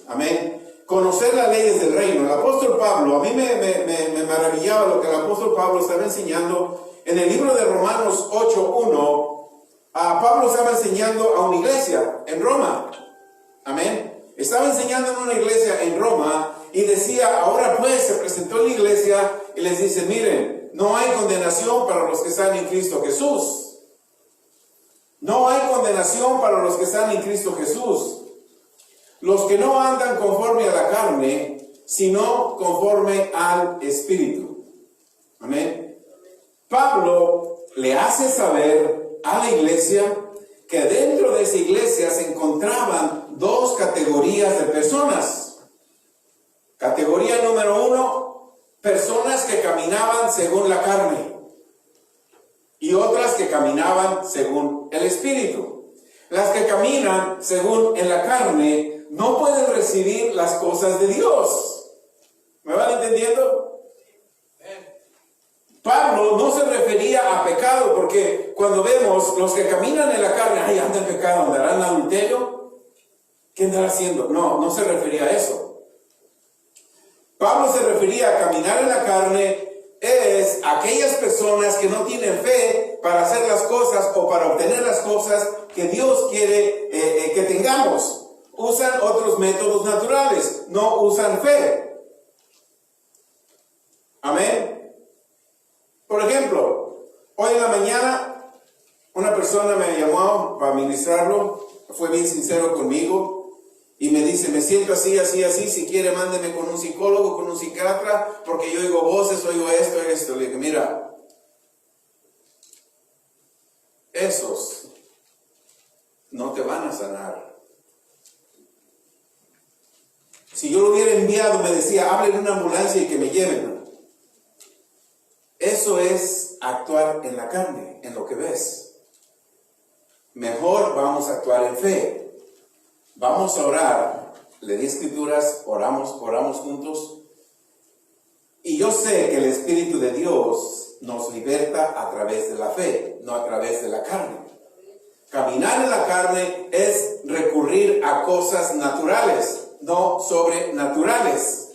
Amén. Conocer las leyes del reino. El apóstol Pablo, a mí me maravillaba lo que el apóstol Pablo estaba enseñando en el libro de Romanos 8:1. Pablo estaba enseñando a una iglesia en Roma. Amén. Estaba enseñando en una iglesia en Roma y decía, ahora pues se presentó en la iglesia y les dice, miren, no hay condenación para los que están en Cristo Jesús. No hay condenación para los que están en Cristo Jesús. Los que no andan conforme a la carne, sino conforme al Espíritu. Amén. Pablo le hace saber a la iglesia que dentro de esa iglesia se encontraban dos categorías de personas. Categoría número 1, personas que caminaban según la carne y otras que caminaban según el Espíritu. Las que caminan según en la carne no pueden recibir las cosas de Dios. ¿Me van entendiendo? Pablo no se refería a pecado, porque cuando vemos los que caminan en la carne, ay, anda en pecado, andarán en adulterio, ¿qué andará haciendo? No se refería a eso. Pablo se refería a caminar en la carne, es aquellas personas que no tienen fe para hacer las cosas o para obtener las cosas que Dios quiere que tengamos. Usan otros métodos naturales, no usan fe. Amén. Por ejemplo, hoy en la mañana una persona me llamó para ministrarlo, fue bien sincero conmigo y me dice, me siento así, si quiere mándeme con un psicólogo, con un psiquiatra, porque yo oigo voces, oigo esto. Le dije, mira, esos no te van a sanar. Si yo lo hubiera enviado, me decía, hablen una ambulancia y que me lleven. Eso es actuar en la carne, en lo que ves. Mejor vamos a actuar en fe. Vamos a orar. Le di escrituras, oramos juntos. Y yo sé que el Espíritu de Dios nos liberta a través de la fe, no a través de la carne. Caminar en la carne es recurrir a cosas naturales, no sobrenaturales.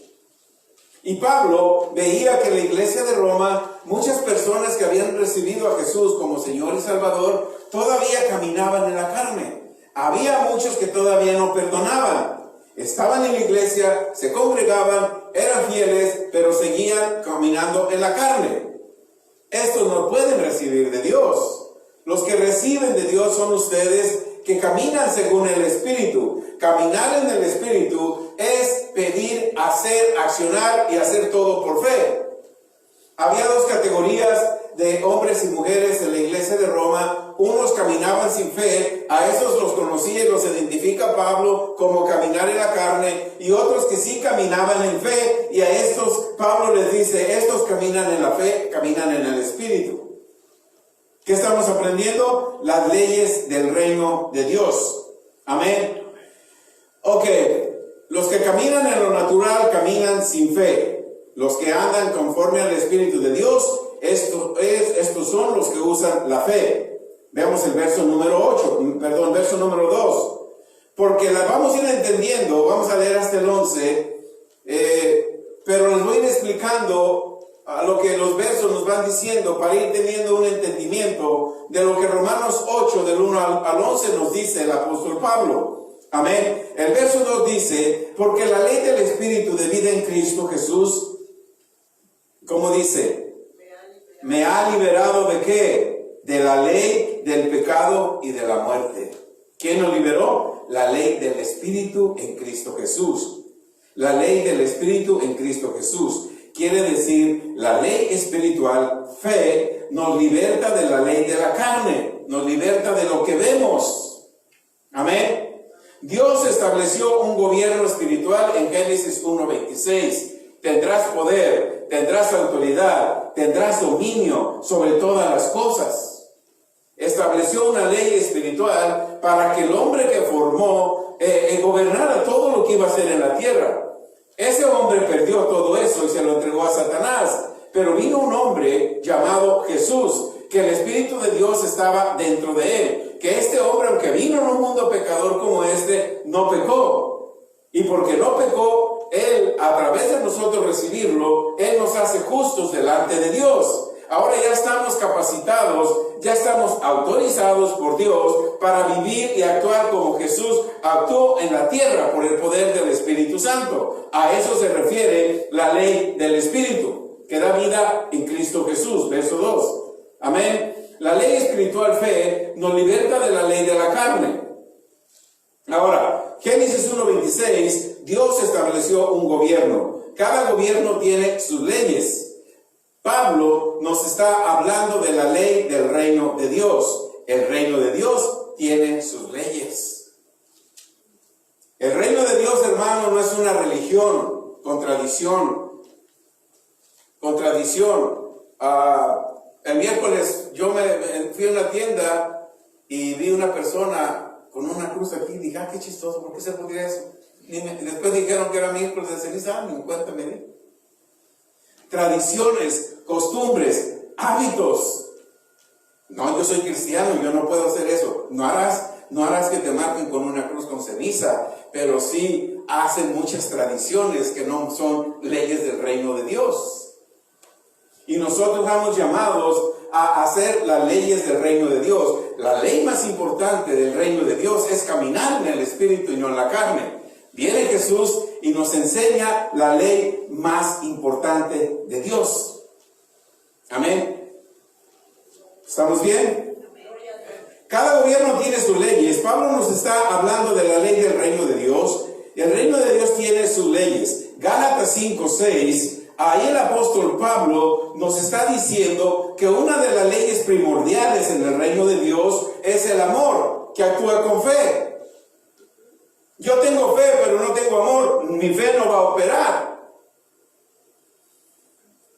Y Pablo veía que en la iglesia de Roma, muchas personas que habían recibido a Jesús como Señor y Salvador, todavía caminaban en la carne. Había muchos que todavía no perdonaban. Estaban en la iglesia, se congregaban, eran fieles, pero seguían caminando en la carne. Estos no pueden recibir de Dios. Los que reciben de Dios son ustedes que caminan según el Espíritu. Caminar en el Espíritu es pedir, hacer, accionar y hacer todo por fe. Había dos categorías de hombres y mujeres en la iglesia de Roma. Unos caminaban sin fe, a esos los conocía y los identifica Pablo como caminar en la carne, y otros que sí caminaban en fe, y a estos Pablo les dice, estos caminan en la fe, caminan en el Espíritu. ¿Qué estamos aprendiendo? Las leyes del reino de Dios. Amén. Ok, los que caminan en lo natural caminan sin fe. Los que andan conforme al Espíritu de Dios, estos son los que usan la fe. Veamos el verso número 2. Porque la vamos a ir entendiendo, vamos a leer hasta el 11, pero les voy a ir explicando a lo que los versos nos van diciendo para ir teniendo un entendimiento de lo que Romanos 8 del 1 al 11 nos dice el apóstol Pablo. Amén. El verso 2 dice, porque la ley del Espíritu de vida en Cristo Jesús, ¿cómo dice? Me ha liberado ¿de qué? De la ley del pecado y de la muerte. ¿Quién nos liberó? La ley del Espíritu en Cristo Jesús. La ley del Espíritu en Cristo Jesús. Quiere decir, la ley espiritual, fe, nos liberta de la ley de la carne, nos liberta de lo que vemos. Amén. Dios estableció un gobierno espiritual en Génesis 1:26. Tendrás poder, tendrás autoridad, tendrás dominio sobre todas las cosas. Estableció una ley espiritual para que el hombre que formó gobernara todo lo que iba a hacer en la tierra. Ese hombre perdió todo eso y se lo entregó a Satanás. Pero vino un hombre llamado Jesús, que el Espíritu de Dios estaba dentro de él. Que este hombre, aunque vino en un mundo pecador como este, no pecó. Y porque no pecó, Él, a través de nosotros recibirlo, Él nos hace justos delante de Dios. Ahora ya estamos capacitados, ya estamos autorizados por Dios para vivir y actuar como Jesús actuó en la tierra por el poder del Espíritu Santo. A eso se refiere la ley del Espíritu, que da vida en Cristo Jesús. Verso 2. Amén. La ley espiritual fe nos liberta de la ley de la carne. Ahora, Génesis 1:26, Dios estableció un gobierno. Cada gobierno tiene sus leyes. Pablo nos está hablando de la ley del reino de Dios. El reino de Dios tiene sus leyes. El reino de Dios, hermano, no es una religión, contradicción. El miércoles yo me fui a una tienda y vi una persona con una cruz aquí y dije, qué chistoso, ¿por qué se podría eso? Y después dijeron que era miércoles de ceniza, ni cuenta me di. Tradiciones, costumbres, hábitos. No, yo soy cristiano, yo no puedo hacer eso. No harás que te marquen con una cruz con ceniza, pero sí hacen muchas tradiciones que no son leyes del reino de Dios. Y nosotros estamos llamados a hacer las leyes del reino de Dios. La ley más importante del reino de Dios es caminar en el Espíritu y no en la carne. Viene Jesús y nos enseña la ley más importante de Dios. Amén. ¿Estamos bien? Cada gobierno tiene sus leyes. Pablo nos está hablando de la ley del reino de Dios. El reino de Dios tiene sus leyes. Gálatas 5:6. Ahí el apóstol Pablo nos está diciendo que una de las leyes primordiales en el reino de Dios es el amor, que actúa con fe. Yo tengo fe, pero no tengo amor, mi fe no va a operar.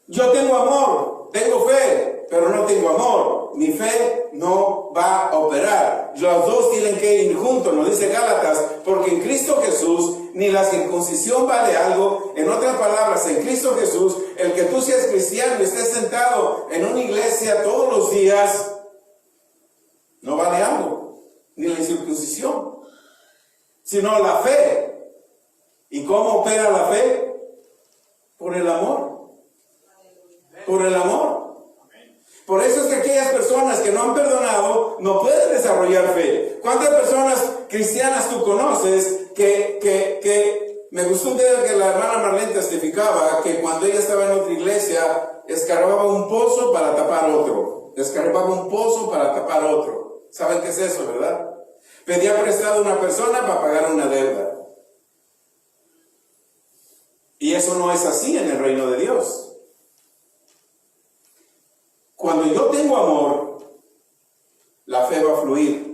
Yo tengo amor, tengo fe, pero no tengo amor, mi fe no va a operar. Los dos tienen que ir juntos, nos dice Gálatas, porque en Cristo Jesús ni la circuncisión vale algo. En otras palabras, en Cristo Jesús, el que tú seas cristiano y estés sentado en una iglesia todos los días, no vale algo, ni la circuncisión, sino la fe. ¿Y cómo opera la fe? Por el amor. Por el amor. Por eso es que aquellas personas que no han perdonado no pueden desarrollar fe. ¿Cuántas personas cristianas tú conoces que me gustó un día que la hermana Marlene testificaba que cuando ella estaba en otra iglesia escarbaba un pozo para tapar otro? Escarbaba un pozo para tapar otro. ¿Saben qué es eso, verdad? Pedía prestado a una persona para pagar una deuda. Y eso no es así en el reino de Dios. Cuando yo tengo amor, la fe va a fluir.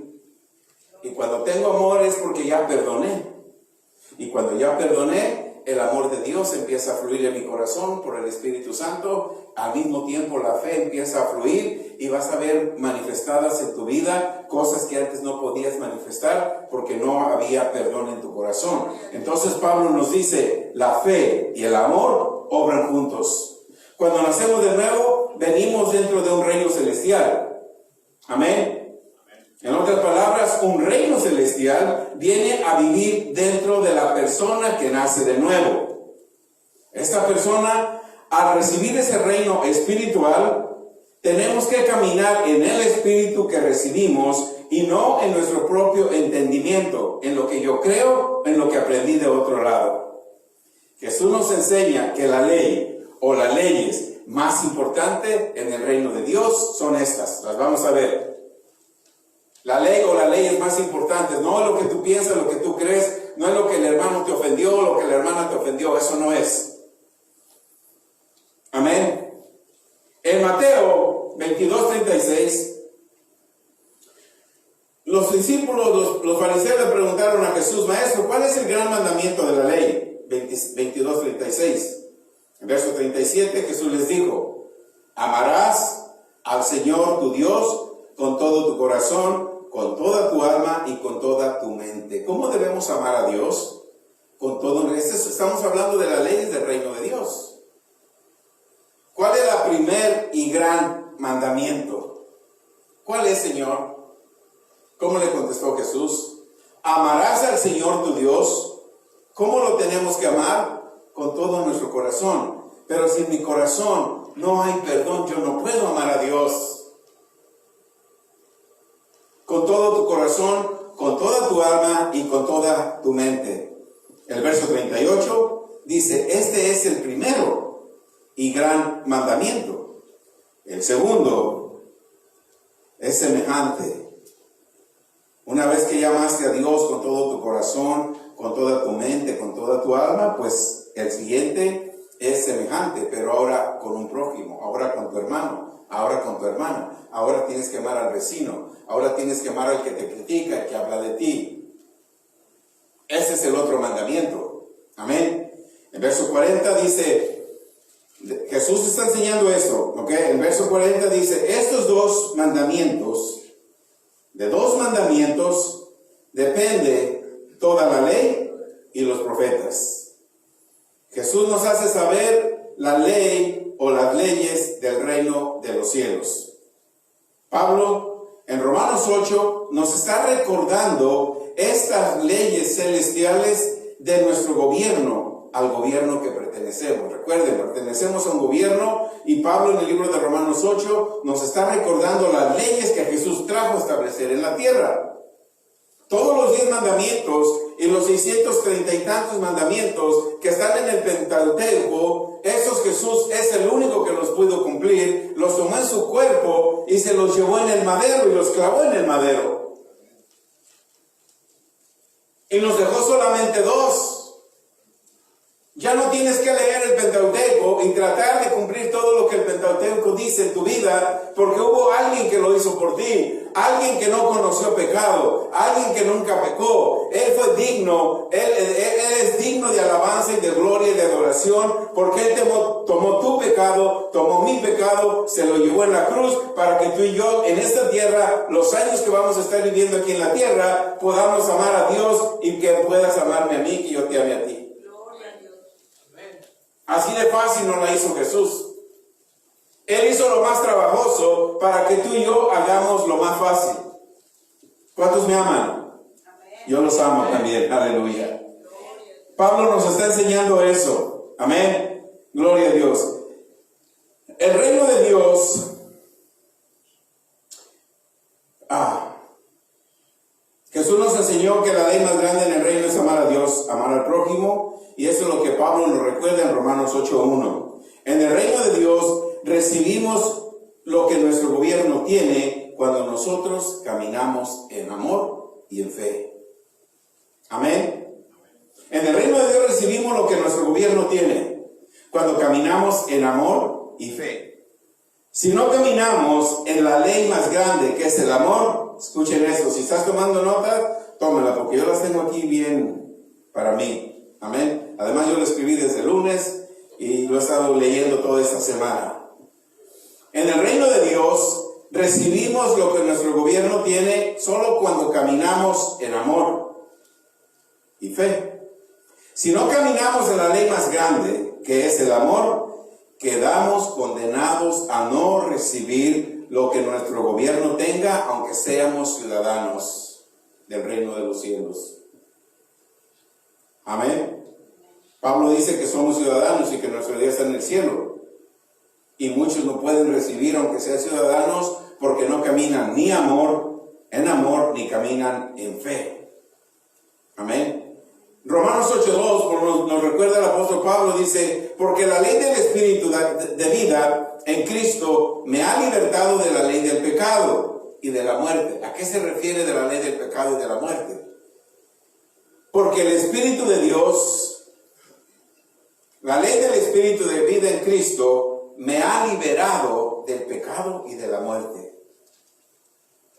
Y cuando tengo amor es porque ya perdoné. Y cuando ya perdoné, el amor de Dios empieza a fluir en mi corazón por el Espíritu Santo. Al mismo tiempo la fe empieza a fluir y vas a ver manifestadas en tu vida cosas que antes no podías manifestar porque no había perdón en tu corazón. Entonces Pablo nos dice, la fe y el amor obran juntos. Cuando nacemos de nuevo, venimos dentro de un reino celestial. Amén. En otras palabras, un reino celestial viene a vivir dentro de la persona que nace de nuevo. Esta persona, al recibir ese reino espiritual, tenemos que caminar en el espíritu que recibimos y no en nuestro propio entendimiento, en lo que yo creo, en lo que aprendí de otro lado. Jesús nos enseña que la ley o las leyes más importantes en el reino de Dios son estas. Las vamos a ver. La ley o las leyes más importantes, no es lo que tú piensas, lo que tú crees, no es lo que el hermano te ofendió, lo que la hermana te ofendió, eso no es. Amén. En Mateo 22:36, los discípulos, los fariseos le preguntaron a Jesús, Maestro, ¿cuál es el gran mandamiento de la ley? 22:36. En verso 37 Jesús les dijo, amarás al Señor tu Dios con todo tu corazón, con toda tu alma y con toda tu mente. ¿Cómo debemos amar a Dios? Con todo. Estamos hablando de las leyes del reino de Dios. ¿Cuál es la primer y gran mandamiento? ¿Cuál es, Señor? ¿Cómo le contestó Jesús? Amarás al Señor tu Dios. ¿Cómo lo tenemos que amar con todo nuestro corazón. Pero si en mi corazón no hay perdón, yo no puedo amar a Dios. Con todo tu corazón, con toda tu alma y con toda tu mente. El verso 38 dice, este es el primero y gran mandamiento. El segundo es semejante. Una vez que llamaste a Dios con todo tu corazón, con toda tu mente, con toda tu alma, pues el siguiente es semejante, pero ahora con un prójimo, ahora con tu hermano, ahora con tu hermana. Ahora tienes que amar al vecino, ahora tienes que amar al que te critica, el que habla de ti. Ese es el otro mandamiento. Amén. En verso 40 dice, Jesús está enseñando esto, ¿ok? En verso 40 dice, estos dos mandamientos, de dos mandamientos depende toda la ley y los profetas. Jesús nos hace saber la ley o las leyes del reino de los cielos. Pablo en Romanos 8 nos está recordando estas leyes celestiales de nuestro gobierno, al gobierno que pertenecemos. Recuerden, pertenecemos a un gobierno y Pablo en el libro de Romanos 8 nos está recordando las leyes que Jesús trajo a establecer en la tierra. Todos los 10 mandamientos y los 630 y tantos mandamientos que están en el Pentateuco, esos Jesús es el único que los pudo cumplir, los tomó en su cuerpo y se los llevó en el madero y los clavó en el madero. Y nos dejó solamente 2. Ya no tienes que leer el Pentateuco y tratar de cumplir todo lo que el Pentateuco dice en tu vida, porque hubo alguien que lo hizo por ti, alguien que no conoció pecado, alguien que nunca pecó. Él fue digno, él es digno de alabanza y de gloria y de adoración, porque Él tomó tu pecado, tomó mi pecado, se lo llevó en la cruz, para que tú y yo en esta tierra, los años que vamos a estar viviendo aquí en la tierra, podamos amar a Dios y que puedas amarme a mí, que yo te ame a ti. Así de fácil nos la hizo Jesús. Él hizo lo más trabajoso para que tú y yo hagamos lo más fácil. ¿Cuántos me aman? Yo los amo también. Aleluya. Pablo nos está enseñando eso. Amén. Gloria a Dios. El reino de Dios. Jesús nos enseñó que la ley más grande en el reino es amar a Dios, amar al prójimo. Y eso es lo que Pablo nos recuerda en Romanos 8:1. En el reino de Dios recibimos lo que nuestro gobierno tiene cuando nosotros caminamos en amor y en fe. Amén. En el reino de Dios recibimos lo que nuestro gobierno tiene cuando caminamos en amor y fe. Si no caminamos en la ley más grande, que es el amor, escuchen esto, si estás tomando notas, tómala, porque yo las tengo aquí bien para mí. Amén. Además yo lo escribí desde el lunes y lo he estado leyendo toda esta semana. En el reino de Dios recibimos lo que nuestro gobierno tiene solo cuando caminamos en amor y fe. Si no caminamos en la ley más grande, que es el amor, quedamos condenados a no recibir lo que nuestro gobierno tenga, aunque seamos ciudadanos del reino de los cielos. Amén. Pablo dice que somos ciudadanos y que nuestro día está en el cielo. Y muchos no pueden recibir, aunque sean ciudadanos, porque no caminan ni en amor, ni caminan en fe. Amén. Romanos 8:2 nos recuerda el apóstol Pablo, dice, porque la ley del Espíritu de vida en Cristo me ha libertado de la ley del pecado y de la muerte. ¿A qué se refiere de la ley del pecado y de la muerte? Porque el Espíritu de Dios, la ley del Espíritu de vida en Cristo, me ha liberado del pecado y de la muerte.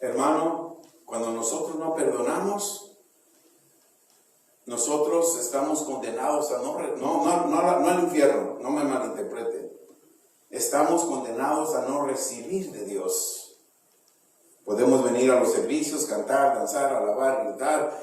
Hermano, cuando nosotros no perdonamos, nosotros estamos condenados a no al infierno, no me malinterpreten. Estamos condenados a no recibir de Dios. Podemos venir a los servicios, cantar, danzar, alabar, gritar,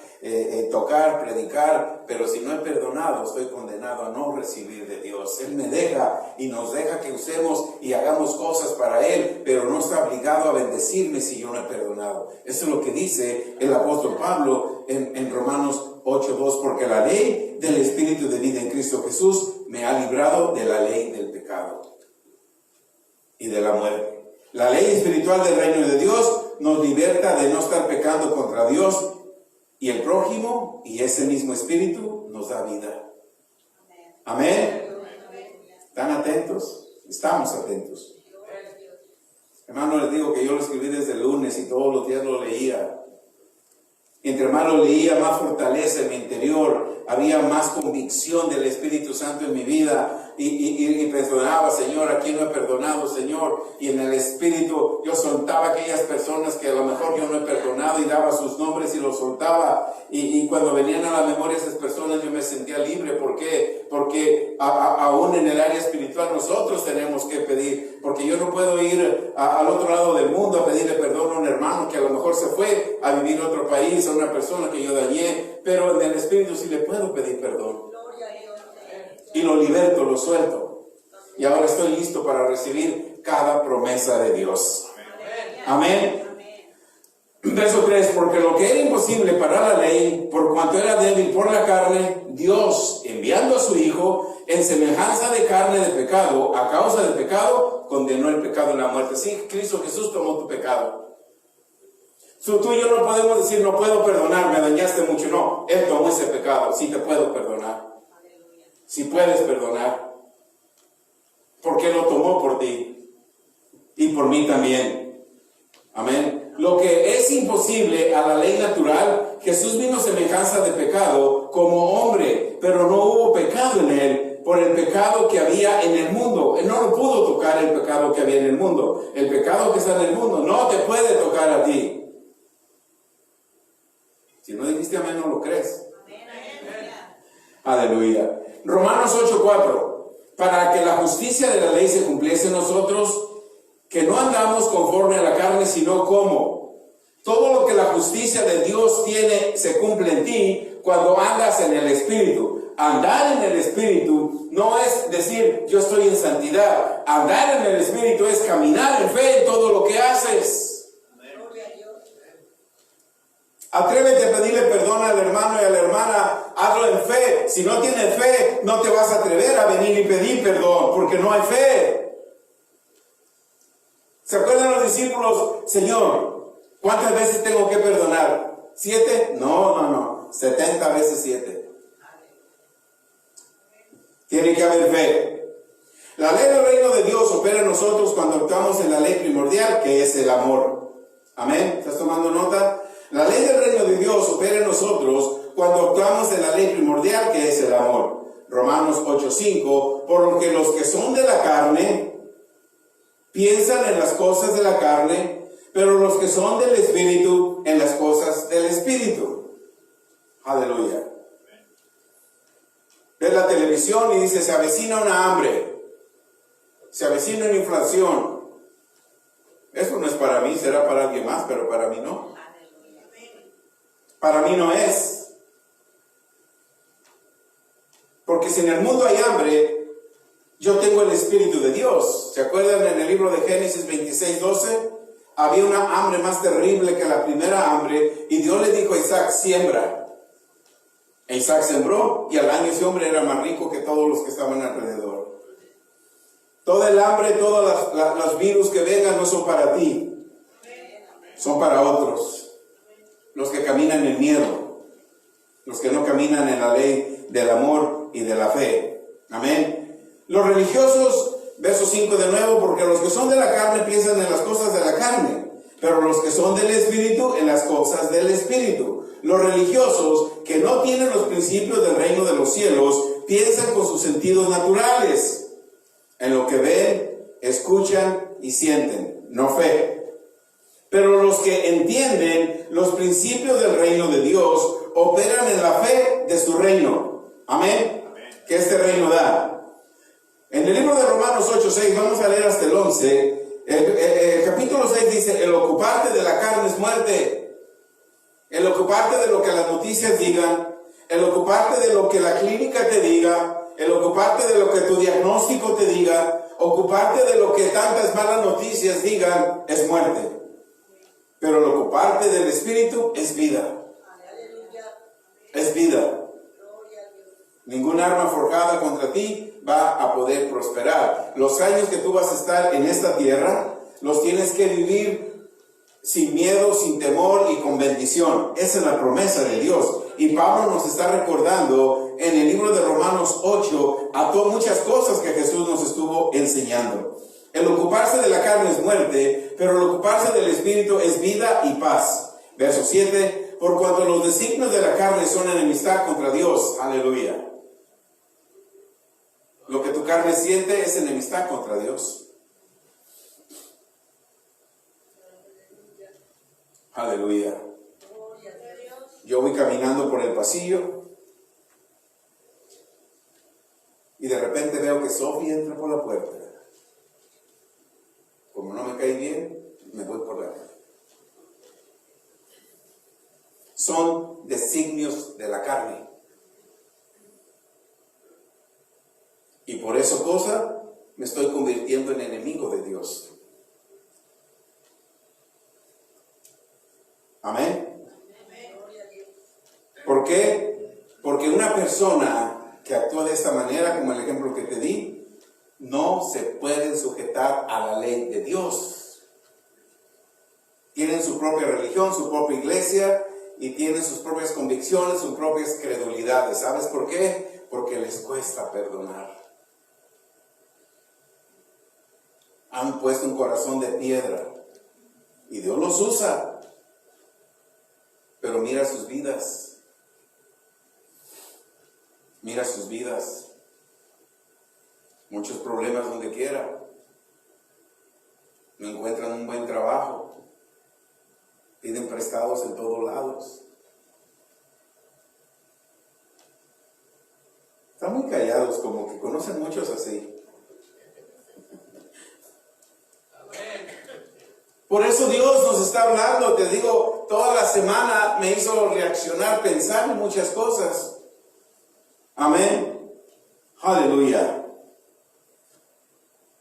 tocar, predicar, pero si no he perdonado, estoy condenado a no recibir de Dios. Él me deja y nos deja que usemos y hagamos cosas para Él, pero no está obligado a bendecirme si yo no he perdonado. Eso es lo que dice el apóstol Pablo en Romanos 8:2, porque la ley del Espíritu de vida en Cristo Jesús me ha librado de la ley del pecado y de la muerte. La ley espiritual del reino de Dios nos liberta de no estar pecando contra Dios y el prójimo, y ese mismo Espíritu nos da vida. Amén. ¿Están atentos? Estamos atentos. Hermano, les digo que yo lo escribí desde el lunes y todos los días lo leía. Entre más lo leía, más fortaleza en mi interior, había más convicción del Espíritu Santo en mi vida, y perdonaba, Señor, a quien no he perdonado, Señor, y en el Espíritu yo soltaba a aquellas personas que a lo mejor yo no he perdonado y daba sus nombres y los soltaba, y cuando venían a la memoria esas personas yo me sentía libre. ¿Por qué? Porque aún en el área espiritual nosotros tenemos que pedir, porque yo no puedo ir al otro lado del mundo a pedirle perdón a un hermano que a lo mejor se fue a vivir en otro país, a una persona que yo dañé, pero en el Espíritu sí le puedo pedir perdón. Y lo liberto, lo suelto. Y ahora estoy listo para recibir cada promesa de Dios. Amén. Verso 3, porque lo que era imposible para la ley, por cuanto era débil por la carne, Dios, enviando a su Hijo, en semejanza de carne de pecado, a causa del pecado, condenó el pecado en la muerte. Sí, Cristo Jesús tomó tu pecado. Tú y yo no podemos decir, no puedo perdonar, me dañaste mucho. No, Él tomó ese pecado. Sí te puedo perdonar. Si puedes perdonar, porque lo tomó por ti y por mí también. Amén. Lo que es imposible a la ley natural, Jesús vino semejanza de pecado como hombre, pero no hubo pecado en él por el pecado que había en el mundo. Él no lo pudo tocar, el pecado que había en el mundo. El pecado que está en el mundo no te puede tocar a ti. Si no dijiste amén, no lo crees. Aleluya. Romanos 8:4, para que la justicia de la ley se cumpliese en nosotros, que no andamos conforme a la carne, sino como. Todo lo que la justicia de Dios tiene, se cumple en ti cuando andas en el Espíritu. Andar en el Espíritu no es decir, yo estoy en santidad. Andar en el Espíritu es caminar en fe en todo lo que haces. Atrévete a pedirle perdón al hermano y a la hermana, hazlo en fe. Si no tienes fe, no te vas a atrever a venir y pedir perdón, porque no hay fe. ¿Se acuerdan los discípulos? Señor, ¿cuántas veces tengo que perdonar? ¿7? No, 70 veces 7. Tiene que haber fe. La ley del reino de Dios opera en nosotros cuando actuamos en la ley primordial, que es el amor. Amén. ¿Estás tomando nota? La ley del reino de Dios opera en nosotros cuando actuamos en la ley primordial, que es el amor. Romanos 8:5, por lo que los que son de la carne piensan en las cosas de la carne, pero los que son del Espíritu en las cosas del Espíritu. Aleluya. Ves la televisión y dice, se avecina una hambre, se avecina una inflación. Eso no es para mí, será para alguien más, pero para mí no. Para mí no es. Porque si en el mundo hay hambre, yo tengo el Espíritu de Dios. ¿Se acuerdan en el libro de Génesis 26:12? Había una hambre más terrible que la primera hambre, y Dios le dijo a Isaac, siembra. E Isaac sembró, y al año ese hombre era más rico que todos los que estaban alrededor. Todo el hambre, todos los virus que vengan no son para ti, son para otros. Los que caminan en miedo, los que no caminan en la ley del amor y de la fe. Amén. Los religiosos, verso 5 de nuevo, porque los que son de la carne piensan en las cosas de la carne, pero los que son del Espíritu en las cosas del Espíritu. Los religiosos que no tienen los principios del reino de los cielos piensan con sus sentidos naturales, en lo que ven, escuchan y sienten, no fe. Pero los que entienden los principios del reino de Dios operan en la fe de su reino. Amén. Que este reino da. En el libro de Romanos 8:6, vamos a leer hasta el 11. El capítulo 6 dice, el ocuparte de la carne es muerte. El ocuparte de lo que las noticias digan, el ocuparte de lo que la clínica te diga, el ocuparte de lo que tu diagnóstico te diga, ocuparte de lo que tantas malas noticias digan, es muerte. Pero el ocuparte del Espíritu es vida. Es vida. Ningún arma forjada contra ti va a poder prosperar. Los años que tú vas a estar en esta tierra, los tienes que vivir sin miedo, sin temor y con bendición. Esa es la promesa de Dios. Y Pablo nos está recordando en el libro de Romanos 8 a todas muchas cosas que Jesús nos estuvo enseñando. El ocuparse de la carne es muerte, pero el ocuparse del Espíritu es vida y paz. Verso 7, por cuanto los designios de la carne son enemistad contra Dios. Aleluya. Lo que tu carne siente es enemistad contra Dios. Aleluya. Yo voy caminando por el pasillo y de repente veo que Sofía entra por la puerta. Como no me cae bien, me voy por la puerta. Son designios de la carne. Y por eso cosa me estoy convirtiendo en enemigo de Dios. Amén. ¿Por qué? Porque una persona que actúa de esta manera, como el ejemplo que te di, no se pueden sujetar a la ley de Dios. Tienen su propia religión, su propia iglesia, y tienen sus propias convicciones, sus propias credulidades. ¿Sabes por qué? Porque les cuesta perdonar. Han puesto un corazón de piedra y Dios los usa, pero mira sus vidas. Mira sus vidas. Muchos problemas donde quiera. No encuentran un buen trabajo. Piden prestados en todos lados. Están muy callados, como que conocen muchos así. Por eso Dios nos está hablando, te digo, toda la semana me hizo reaccionar, pensar en muchas cosas. Amén. Aleluya.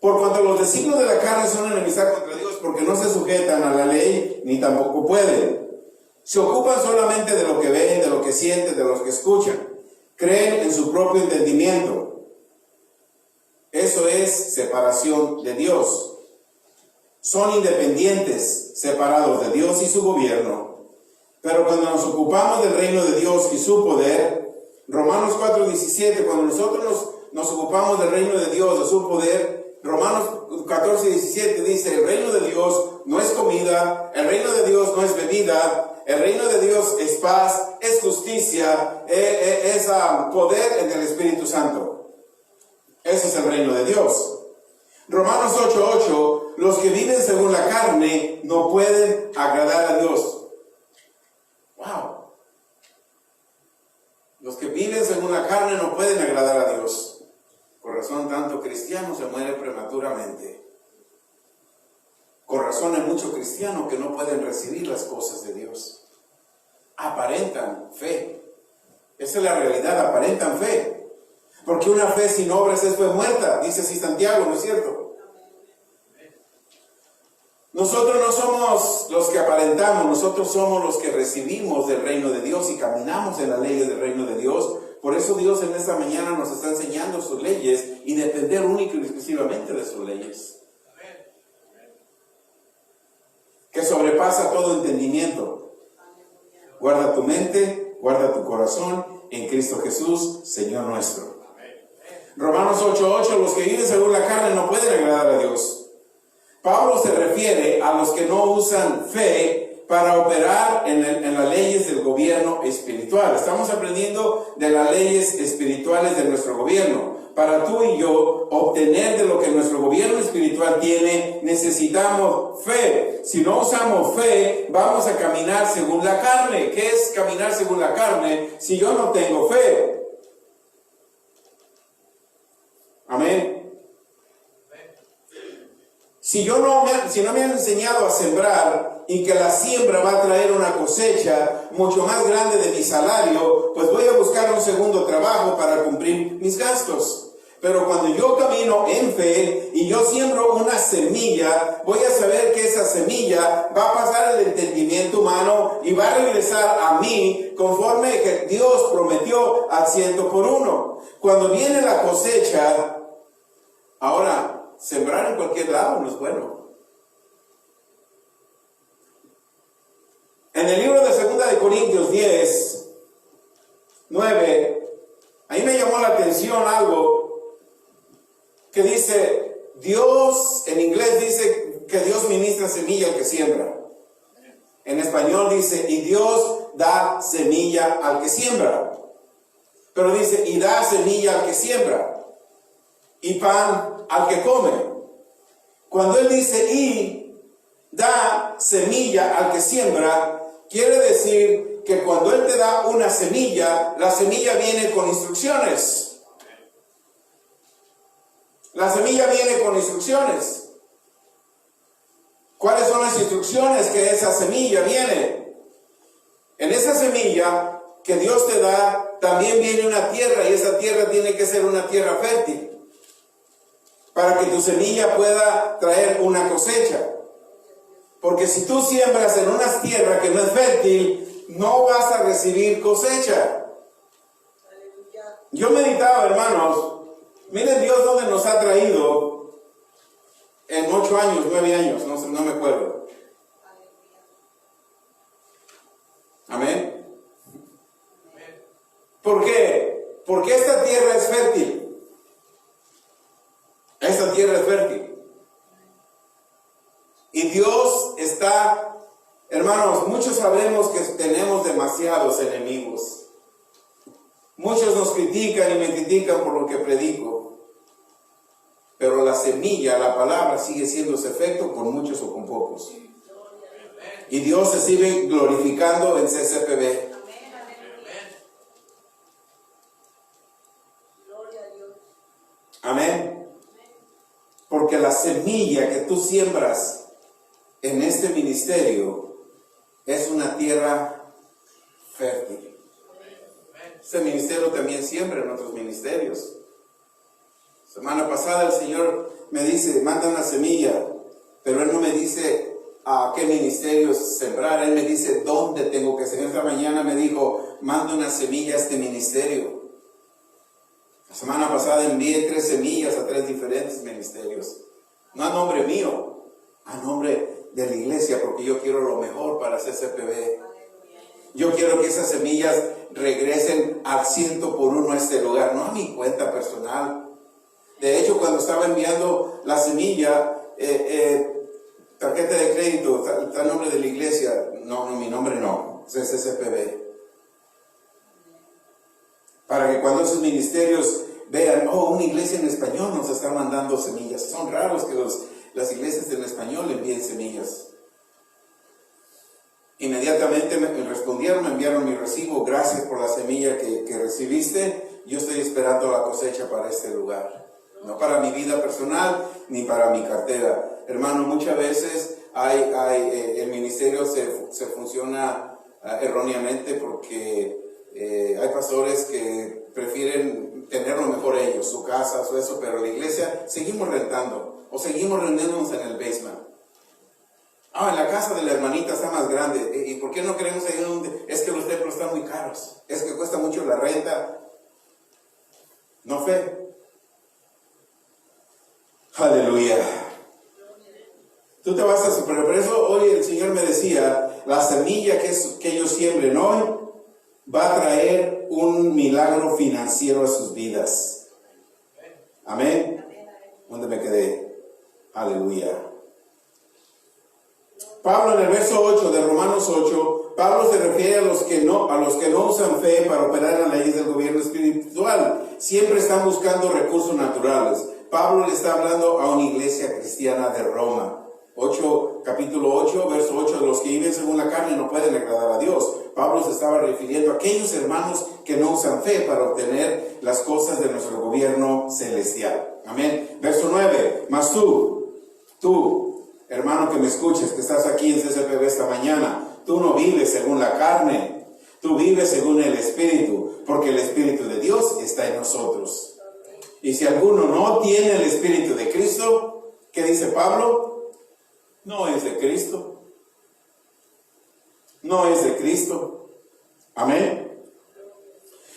Por cuanto los designios de la carne son enemistad contra Dios, porque no se sujetan a la ley, ni tampoco pueden. Se ocupan solamente de lo que ven, de lo que sienten, de lo que escuchan. Creen en su propio entendimiento. Eso es separación de Dios. Son independientes, separados de Dios y su gobierno. Pero cuando nos ocupamos del reino de Dios y su poder, Romanos 4:17, cuando nosotros nos ocupamos del reino de Dios, de su poder, Romanos 14:17 dice, el reino de Dios no es comida, el reino de Dios no es bebida, el reino de Dios es paz, es justicia, es poder en el Espíritu Santo. Ese es el reino de Dios. Romanos 8:8, los que viven según la carne no pueden agradar a Dios. Wow. Los que viven según la carne no pueden agradar a Dios. Por razón, tanto cristiano se muere prematuramente. Por razón, hay muchos cristianos que no pueden recibir las cosas de Dios. Aparentan fe. Esa es la realidad, aparentan fe. Porque una fe sin obras es fe muerta, dice así Santiago, ¿no es cierto? Nosotros no somos los que aparentamos, nosotros somos los que recibimos del reino de Dios y caminamos en las leyes del reino de Dios. Por eso Dios en esta mañana nos está enseñando sus leyes y depender única y exclusivamente de sus leyes. Que sobrepasa todo entendimiento. Guarda tu mente, guarda tu corazón en Cristo Jesús, Señor nuestro. Romanos 8:8, los que viven según la carne no pueden agradar a Dios. Pablo se refiere a los que no usan fe para operar en las leyes del gobierno espiritual. Estamos aprendiendo de las leyes espirituales de nuestro gobierno. Para tú y yo obtener de lo que nuestro gobierno espiritual tiene, necesitamos fe. Si no usamos fe, vamos a caminar según la carne. ¿Qué es caminar según la carne si yo no tengo fe? Amén. Si no me han enseñado a sembrar y que la siembra va a traer una cosecha mucho más grande de mi salario, pues voy a buscar un segundo trabajo para cumplir mis gastos. Pero cuando yo camino en fe y yo siembro una semilla, voy a saber que esa semilla va a pasar el entendimiento humano y va a regresar a mí conforme que Dios prometió al 100%. Cuando viene la cosecha, ahora, sembrar en cualquier lado no es bueno. En el libro de 2 de Corintios 10, 9, ahí me llamó la atención algo que dice, Dios, en inglés dice que Dios ministra semilla al que siembra. En español dice, y Dios da semilla al que siembra. Pero dice, y da semilla al que siembra, y pan al que come. Cuando Él dice, y da semilla al que siembra, quiere decir que cuando Él te da una semilla, la semilla viene con instrucciones. La semilla viene con instrucciones. ¿Cuáles son las instrucciones que esa semilla viene? En esa semilla que Dios te da, también viene una tierra, y esa tierra tiene que ser una tierra fértil, para que tu semilla pueda traer una cosecha. Porque si tú siembras en una tierra que no es fértil, no vas a recibir cosecha. Yo meditaba, hermanos, miren Dios dónde nos ha traído en 8 años, 9 años, no me acuerdo. Amén. ¿Por qué? Porque esta tierra es fértil. Esta tierra es fértil. Y Dios está, hermanos, muchos sabemos que tenemos demasiados enemigos. Muchos nos critican y me critican por lo que predico. Pero la semilla, la palabra, sigue siendo ese efecto con muchos o con pocos. Y Dios se sigue glorificando en CCPB. Amén. Porque la semilla que tú siembras en este ministerio es una tierra fértil. Este ministerio también siembra en otros ministerios. Semana pasada el Señor me dice, manda una semilla, pero Él no me dice a qué ministerio sembrar, Él me dice dónde tengo que sembrar. Esta mañana me dijo, manda una semilla a este ministerio. La semana pasada envié 3 semillas a 3 diferentes ministerios. No a nombre mío, a nombre de la iglesia, porque yo quiero lo mejor para CCPB. Yo quiero que esas semillas regresen al 100% a este lugar, no a mi cuenta personal. De hecho, cuando estaba enviando la semilla, tarjeta de crédito, está el nombre de la iglesia. No, mi nombre no, es CCPB. Para que cuando esos ministerios vean, una iglesia en español nos está mandando semillas. Son raros que las iglesias en español envíen semillas. Inmediatamente me respondieron, me enviaron mi recibo. Gracias por la semilla que recibiste. Yo estoy esperando la cosecha para este lugar. No para mi vida personal, ni para mi cartera. Hermano, muchas veces el ministerio se funciona erróneamente porque hay pastores que prefieren tener lo mejor ellos, su casa, su eso, pero la iglesia seguimos rentando o seguimos rendiéndonos en el basement. En la casa de la hermanita está más grande. ¿Y por qué no queremos ir donde? Es que los templos están muy caros, es que cuesta mucho la renta. No fe. Aleluya. Tú te vas a superar. Por eso hoy el Señor me decía, la semilla que ellos siembren hoy va a traer un milagro financiero a sus vidas. Amén. ¿Dónde me quedé? Aleluya. Pablo en el verso 8 de Romanos 8, Pablo se refiere a los que no usan fe para operar en las leyes del gobierno espiritual. Siempre están buscando recursos naturales. Pablo le está hablando a una iglesia cristiana de Roma. Capítulo 8, verso 8, de los que viven según la carne no pueden agradar a Dios. Pablo se estaba refiriendo a aquellos hermanos que no usan fe para obtener las cosas de nuestro gobierno celestial. Amén. Verso 9, mas tú, hermano que me escuches, que estás aquí en CCPB esta mañana, tú no vives según la carne, tú vives según el Espíritu, porque el Espíritu de Dios está en nosotros. Y si alguno no tiene el Espíritu de Cristo, ¿qué dice Pablo? No es de Cristo. No es de Cristo. Amén.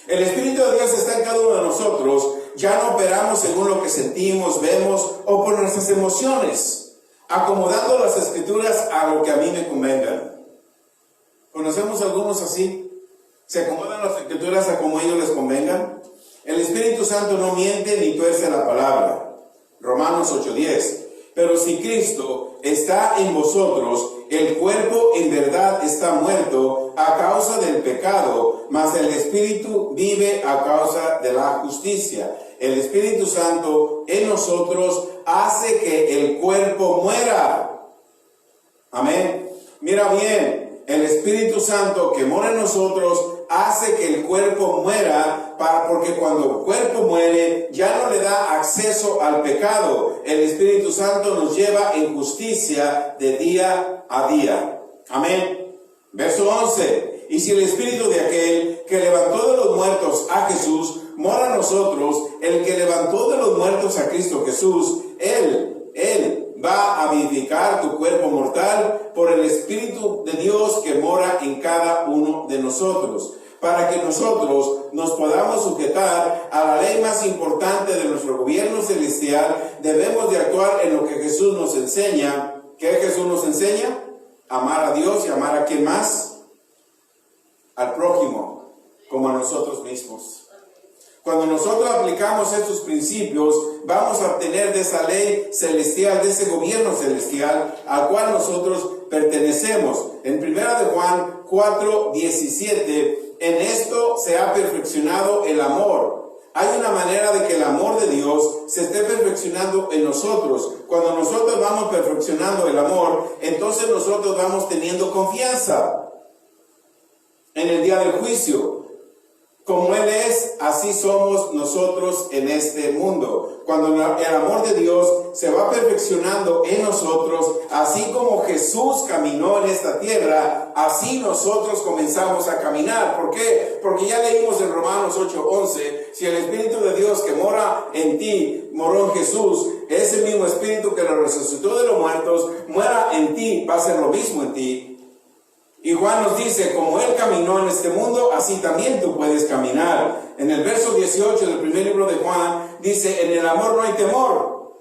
El Espíritu de Dios está en cada uno de nosotros. Ya no operamos según lo que sentimos, vemos o por nuestras emociones, acomodando las Escrituras a lo que a mí me convenga. ¿Conocemos algunos así? ¿Se acomodan las Escrituras a como a ellos les convengan? El Espíritu Santo no miente ni tuerce la palabra. Romanos 8:10. Pero si Cristo está en vosotros, el cuerpo en verdad está muerto a causa del pecado, mas el Espíritu vive a causa de la justicia. El Espíritu Santo en nosotros hace que el cuerpo muera. Amén. Mira bien, el Espíritu Santo que mora en nosotros hace que el cuerpo muera, porque cuando el cuerpo muere ya no le da acceso al pecado. El Espíritu Santo nos lleva en justicia de día a día. Amén. Verso 11. Y si el Espíritu de aquel que levantó de los muertos a Jesús mora en nosotros, el que levantó de los muertos a Cristo Jesús, Él va a vivificar tu cuerpo mortal por el Espíritu de Dios que mora en cada uno de nosotros, para que nosotros nos podamos sujetar a la ley más importante de nuestro gobierno celestial. Debemos de actuar en lo que Jesús nos enseña. ¿Qué Jesús nos enseña? Amar a Dios y amar a ¿quién más? Al prójimo, como a nosotros mismos. Cuando nosotros aplicamos estos principios, vamos a obtener de esa ley celestial, de ese gobierno celestial al cual nosotros pertenecemos. En 1 de Juan 4:17, en esto se ha perfeccionado el amor. Hay una manera de que el amor de Dios se esté perfeccionando en nosotros. Cuando nosotros vamos perfeccionando el amor, entonces nosotros vamos teniendo confianza en el día del juicio. Como Él es, así somos nosotros en este mundo. Cuando el amor de Dios se va perfeccionando en nosotros, así como Jesús caminó en esta tierra, así nosotros comenzamos a caminar. ¿Por qué? Porque ya leímos en Romanos 8:11, si el Espíritu de Dios que mora en ti, moró en Jesús, ese mismo Espíritu que lo resucitó de los muertos, muera en ti, va a ser lo mismo en ti. Y Juan nos dice, como Él caminó en este mundo, así también tú puedes caminar. En el verso 18 del primer libro de Juan, dice, en el amor no hay temor,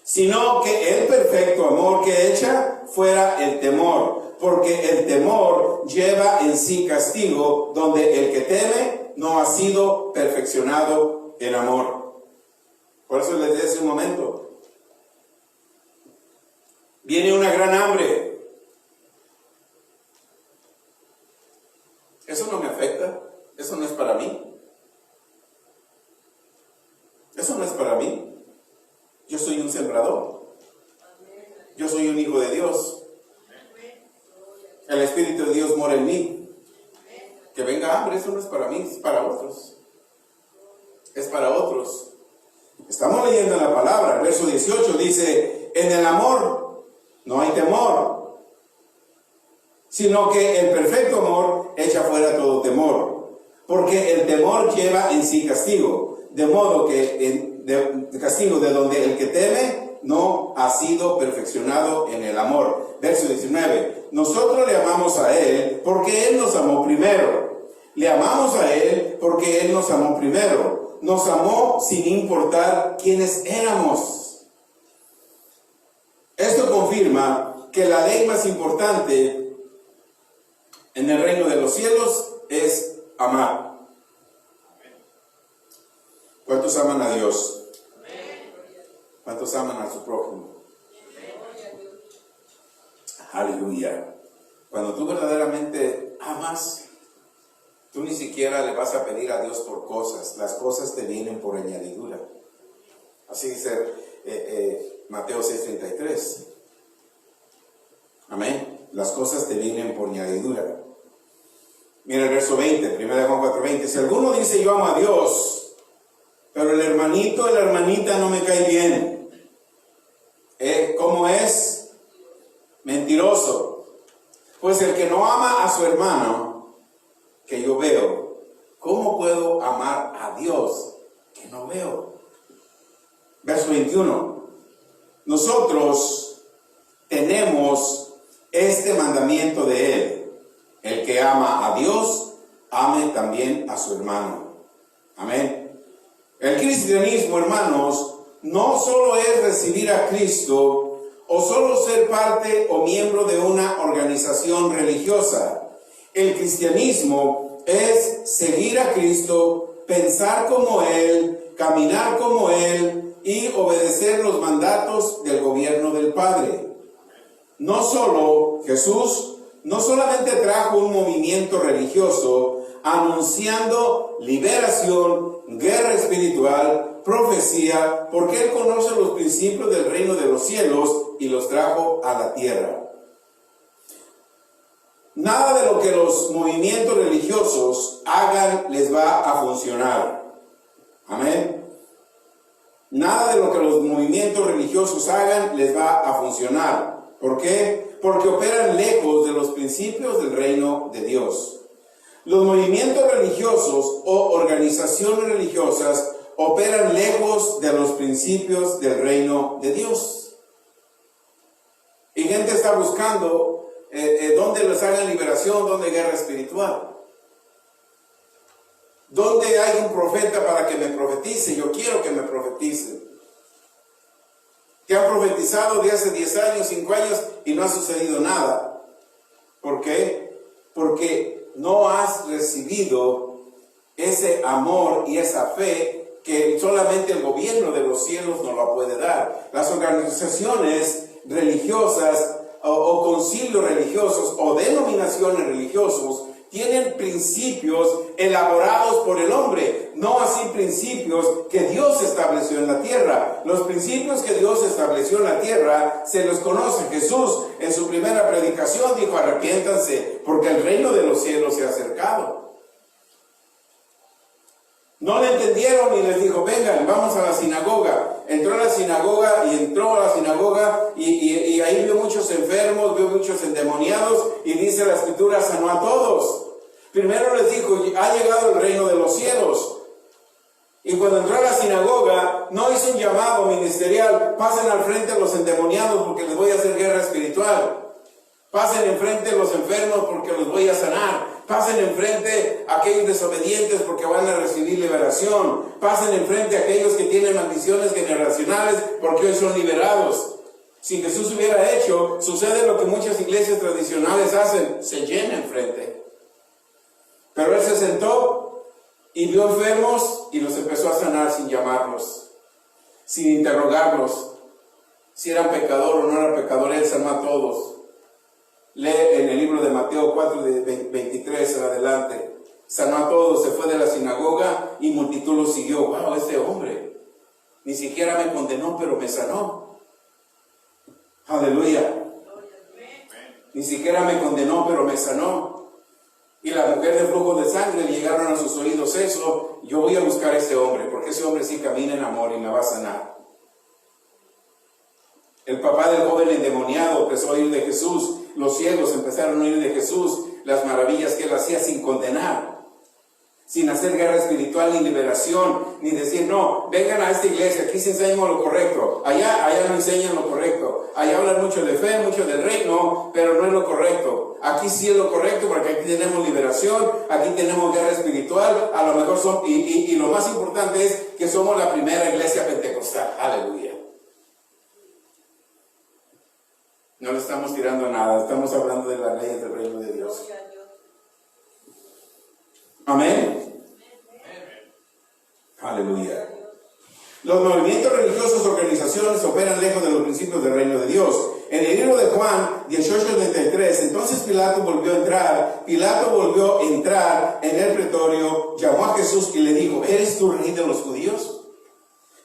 sino que el perfecto amor que echa fuera el temor, porque el temor lleva en sí castigo, donde el que teme no ha sido perfeccionado en amor. Por eso les decía hace un momento, viene una gran hambre. Eso no me afecta, eso no es para mí. Eso no es para mí. Yo soy un sembrador. Yo soy un hijo de Dios. El Espíritu de Dios mora en mí. Que venga hambre, eso no es para mí, es para otros. Es para otros. Estamos leyendo la palabra, el verso 18 dice, en el amor no hay temor, sino que el perfecto amor echa fuera todo temor, porque el temor lleva en sí castigo, de modo que de castigo de donde el que teme no ha sido perfeccionado en el amor. Verso 19, nosotros le amamos a Él porque Él nos amó primero. Le amamos a Él porque Él nos amó primero. Nos amó sin importar quiénes éramos. Esto confirma que la ley más importante en el reino de los cielos es amar. ¿Cuántos aman a Dios? ¿Cuántos aman a su prójimo? Aleluya. Cuando tú verdaderamente amas, tú ni siquiera le vas a pedir a Dios por cosas. Las cosas te vienen por añadidura. Así dice Mateo 6:33. Amén. Las cosas te vienen por añadidura. Mira el verso 20, 1 de Juan 4:20. Si alguno dice yo amo a Dios, pero el hermanito o la hermanita no me cae bien, ¿cómo es? Mentiroso. Pues el que no ama a su hermano que yo veo, ¿cómo puedo amar a Dios que no veo? veo. Verso 21. Nosotros tenemos este mandamiento de Él: el que ama a Dios, ame también a su hermano. Amén. El cristianismo, hermanos, no solo es recibir a Cristo o solo ser parte o miembro de una organización religiosa. El cristianismo es seguir a Cristo, pensar como Él, caminar como Él y obedecer los mandatos del gobierno del Padre. Jesús no solamente trajo un movimiento religioso anunciando liberación, guerra espiritual, profecía, porque Él conoce los principios del reino de los cielos y los trajo a la tierra. Nada de lo que los movimientos religiosos hagan les va a funcionar. Amén. Nada de lo que los movimientos religiosos hagan les va a funcionar. ¿Por qué? Porque operan lejos de los principios del reino de Dios. Los movimientos religiosos o organizaciones religiosas operan lejos de los principios del reino de Dios. Y gente está buscando dónde les hagan liberación, dónde guerra espiritual. ¿Dónde hay un profeta para que me profetice? Yo quiero que me profetice. Te han profetizado de hace 10 años, 5 años y no ha sucedido nada. ¿Por qué? Porque no has recibido ese amor y esa fe que solamente el gobierno de los cielos nos la puede dar. Las organizaciones religiosas o concilios religiosos o denominaciones religiosos tienen principios elaborados por el hombre, no así principios que Dios estableció en la tierra. Los principios que Dios estableció en la tierra se los conoce. Jesús en su primera predicación dijo: arrepiéntanse, porque el reino de los cielos se ha acercado. No le entendieron y les dijo: vengan, vamos a la sinagoga. Entró a la sinagoga y ahí vio muchos enfermos, vio muchos endemoniados, y dice la escritura: sanó a todos. Primero les dijo: ha llegado el reino de los cielos. Y cuando entró a la sinagoga, no hizo un llamado ministerial: pasen al frente los endemoniados porque les voy a hacer guerra espiritual. Pasen enfrente los enfermos porque los voy a sanar. Pasen enfrente a aquellos desobedientes porque van a recibir liberación. Pasen enfrente a aquellos que tienen maldiciones generacionales porque hoy son liberados. Si Jesús hubiera hecho, sucede lo que muchas iglesias tradicionales hacen: se llena enfrente. Pero Él se sentó y vio enfermos y los empezó a sanar sin llamarlos, sin interrogarlos si eran pecador o no eran pecador. Él sanó a todos. Lee en el libro de Mateo 4, de 23 en adelante. Sanó a todos, se fue de la sinagoga y multitud lo siguió. Wow, este hombre ni siquiera me condenó, pero me sanó. Aleluya. Ni siquiera me condenó, pero me sanó. Y la mujer de flujo de sangre le llegaron a sus oídos eso: yo voy a buscar a ese hombre, porque ese hombre sí camina en amor y me va a sanar. El papá del joven endemoniado empezó a oír de Jesús. Los ciegos empezaron a oír de Jesús, las maravillas que Él hacía sin condenar, sin hacer guerra espiritual ni liberación, ni decir: no, vengan a esta iglesia, aquí se enseña lo correcto, allá no enseñan lo correcto, allá hablan mucho de fe, mucho del reino, pero no es lo correcto. Aquí sí es lo correcto, porque aquí tenemos liberación, aquí tenemos guerra espiritual. A lo mejor son, y lo más importante es que somos la primera iglesia pentecostal. Aleluya. No le estamos tirando nada, estamos hablando de las leyes del reino de Dios. Amén. Aleluya. Los movimientos religiosos, organizaciones, operan lejos de los principios del reino de Dios. En el libro de Juan 18:33, entonces Pilato volvió a entrar en el pretorio, llamó a Jesús y le dijo: ¿eres tú rey de los judíos?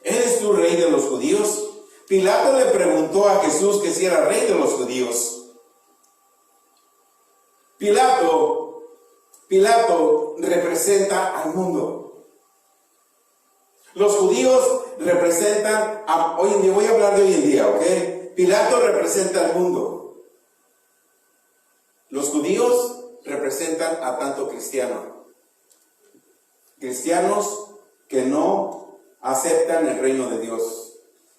¿Eres tú rey de los judíos? Pilato le preguntó a Jesús que si era rey de los judíos. Pilato representa al mundo. Los judíos representan hoy en día. Voy a hablar de hoy en día, ¿ok? Pilato representa al mundo. Los judíos representan a tanto cristianos que no aceptan el reino de Dios.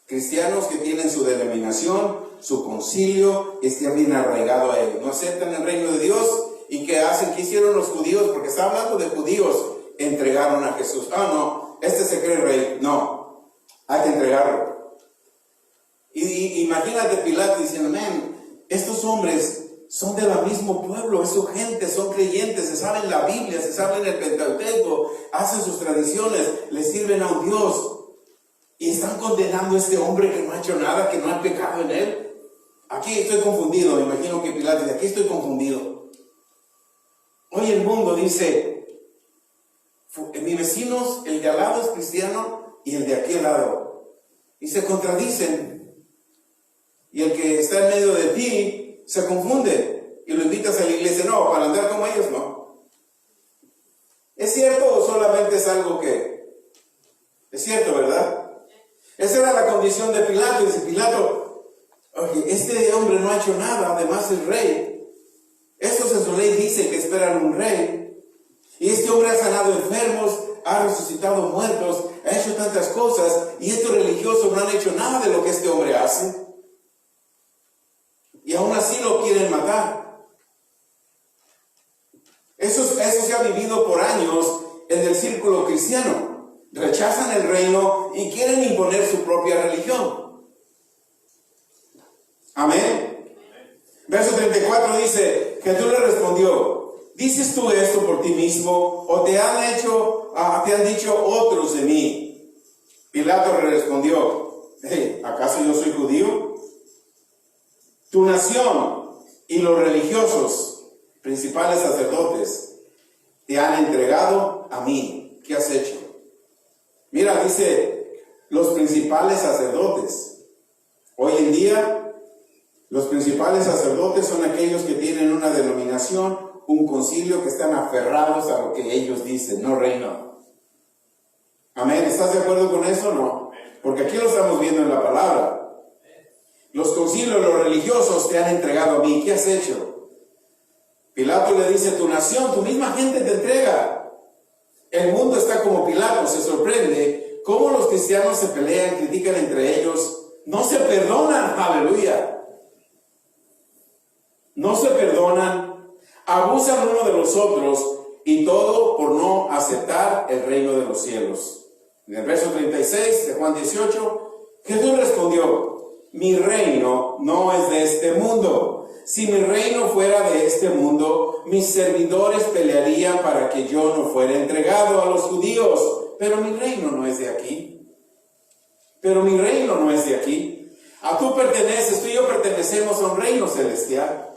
Cristianos que tienen su denominación, su concilio, están bien arraigados a él. No aceptan el reino de Dios. ¿Y qué hacen? ¿Qué hicieron los judíos? Porque está hablando de judíos. Entregaron a Jesús. Ah, no, este se cree rey. No, hay que entregarlo. Y imagínate Pilato diciendo, estos hombres son del mismo pueblo, es su gente, son creyentes, se saben la Biblia, se saben el Pentateuco, hacen sus tradiciones, le sirven a un Dios. Y están condenando a este hombre que no ha hecho nada, que no ha pecado en él. Aquí estoy confundido, me imagino que Pilato dice, aquí estoy confundido. Hoy el mundo dice, mi vecino, el de al lado es cristiano y el de aquí al lado. Y se contradicen. Y el que está en medio de ti se confunde. Y lo invitas a la iglesia, no, para andar como ellos, no. ¿Es cierto o solamente es algo que? Es cierto, ¿verdad? Esa era la condición de Pilato. Dice Pilato, oye, este hombre no ha hecho nada, además es rey. Estos en su ley dicen que esperan un rey. Y este hombre ha sanado enfermos, ha resucitado muertos, ha hecho tantas cosas. Y estos religiosos no han hecho nada de lo que este hombre hace. Y aún así lo quieren matar. Eso se ha vivido por años en el círculo cristiano. Rechazan el reino y quieren imponer su propia religión. Amén. Verso 34 dice, Jesús le respondió, ¿dices tú esto por ti mismo o te han dicho otros de mí? Pilato le respondió, ¿acaso yo soy judío? Tu nación y los religiosos, principales sacerdotes, te han entregado a mí. ¿Qué has hecho? Mira, dice, los principales sacerdotes. Hoy en día, los principales sacerdotes son aquellos que tienen una denominación, un concilio, que están aferrados a lo que ellos dicen, no reino. Amén, ¿estás de acuerdo con eso o no? Porque aquí lo estamos viendo en la palabra. Los concilios, los religiosos te han entregado a mí. ¿Qué has hecho? Pilato le dice, tu nación, tu misma gente te entrega. El mundo está como Pilato, se sorprende cómo los cristianos se pelean, critican entre ellos, no se perdonan, aleluya. No se perdonan, abusan uno de los otros y todo por no aceptar el reino de los cielos. En el verso 36 de Juan 18, Jesús respondió, mi reino no es de este mundo. Si mi reino fuera de este mundo, mis servidores pelearían para que yo no fuera entregado a los judíos. Pero mi reino no es de aquí. Pero mi reino no es de aquí. A tú perteneces, tú y yo pertenecemos a un reino celestial.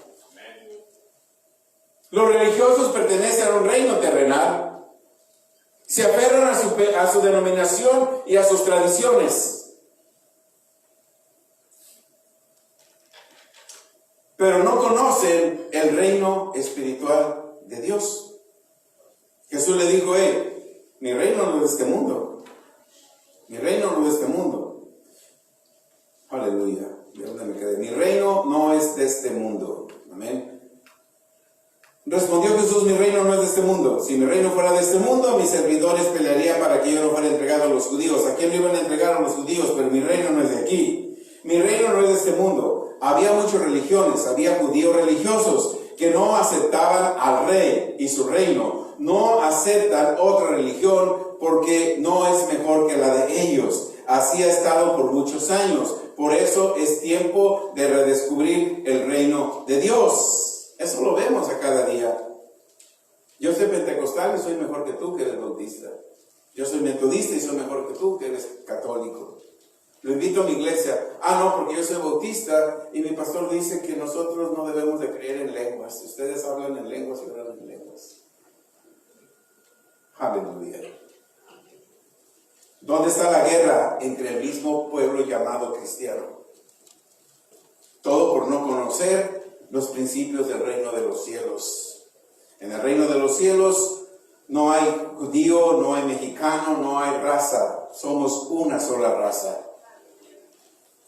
Los religiosos pertenecen a un reino terrenal. Se aferran a su denominación y a sus tradiciones. Pero no conocen el reino espiritual de Dios. Jesús le dijo, mi reino no es de este mundo. Mi reino no es de este mundo. Aleluya. ¿De dónde me quedé? Mi reino no es de este mundo. Amén. Respondió Jesús, mi reino no es de este mundo. Si mi reino fuera de este mundo, mis servidores pelearían para que yo no fuera entregado a los judíos. ¿A quién le iban a entregar a los judíos? Pero mi reino no es de aquí. Mi reino no es de este mundo. Había muchas religiones, había judíos religiosos que no aceptaban al rey y su reino. No aceptan otra religión porque no es mejor que la de ellos. Así ha estado por muchos años. Por eso es tiempo de redescubrir el reino de Dios. Eso lo vemos a cada día. Yo soy pentecostal y soy mejor que tú que eres bautista. Yo soy metodista y soy mejor que tú que eres católico. Lo invito a mi iglesia. No, porque yo soy bautista y mi pastor dice que nosotros no debemos de creer en lenguas. Ustedes hablan en lenguas y hablan en lenguas. Aleluya. ¿Dónde está la guerra entre el mismo pueblo llamado cristiano? Todo por no conocer los principios del reino de los cielos. En el reino de los cielos no hay judío, no hay mexicano, no hay raza. Somos una sola raza.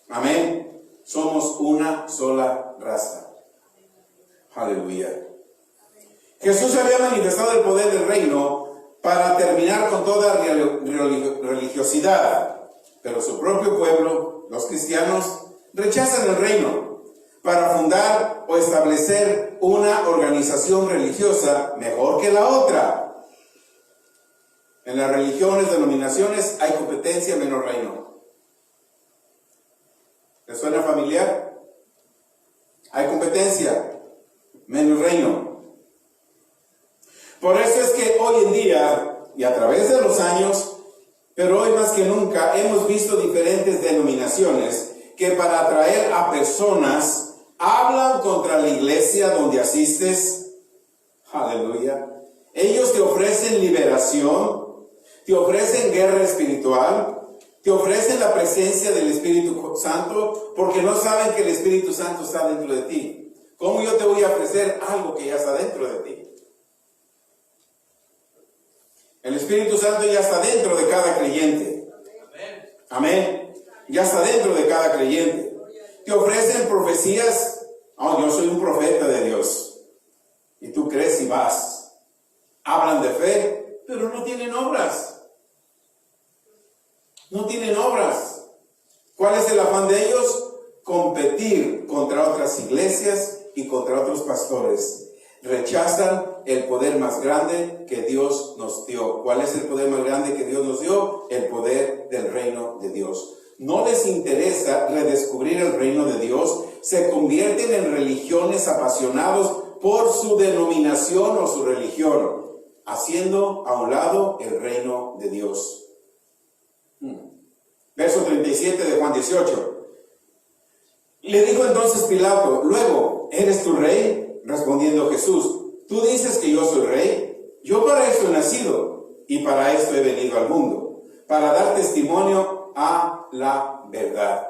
Amén. Somos una sola raza. Aleluya. Jesús había manifestado el poder del reino para terminar con toda religiosidad. Pero su propio pueblo, los cristianos, rechazan el reino para fundar o establecer una organización religiosa mejor que la otra. En las religiones, denominaciones, hay competencia menos reino. ¿Les suena familiar? Hay competencia menos reino. Por eso es que hoy en día, y a través de los años, pero hoy más que nunca, hemos visto diferentes denominaciones que para atraer a personas hablan contra la iglesia donde asistes. Aleluya. Ellos te ofrecen liberación, te ofrecen guerra espiritual, te ofrecen la presencia del Espíritu Santo, porque no saben que el Espíritu Santo está dentro de ti. ¿Cómo yo te voy a ofrecer algo que ya está dentro de ti? El Espíritu Santo ya está dentro de cada creyente. Amén. Ya está dentro de cada creyente. Te ofrecen profecías. Oh, yo soy un profeta de Dios. Y tú crees y vas. Hablan de fe, pero no tienen obras. No tienen obras. ¿Cuál es el afán de ellos? Competir contra otras iglesias y contra otros pastores. Rechazan el poder más grande que Dios nos dio. ¿Cuál es el poder más grande que Dios nos dio? El poder del reino de Dios. No les interesa redescubrir el reino de Dios. Se convierten en religiones apasionados por su denominación o su religión, haciendo a un lado el reino de Dios. Verso 37 de Juan 18. Le dijo entonces Pilato: luego, ¿eres tu rey? Respondiendo Jesús: tú dices que yo soy rey. Yo para esto he nacido y para esto he venido al mundo, para dar testimonio a la verdad.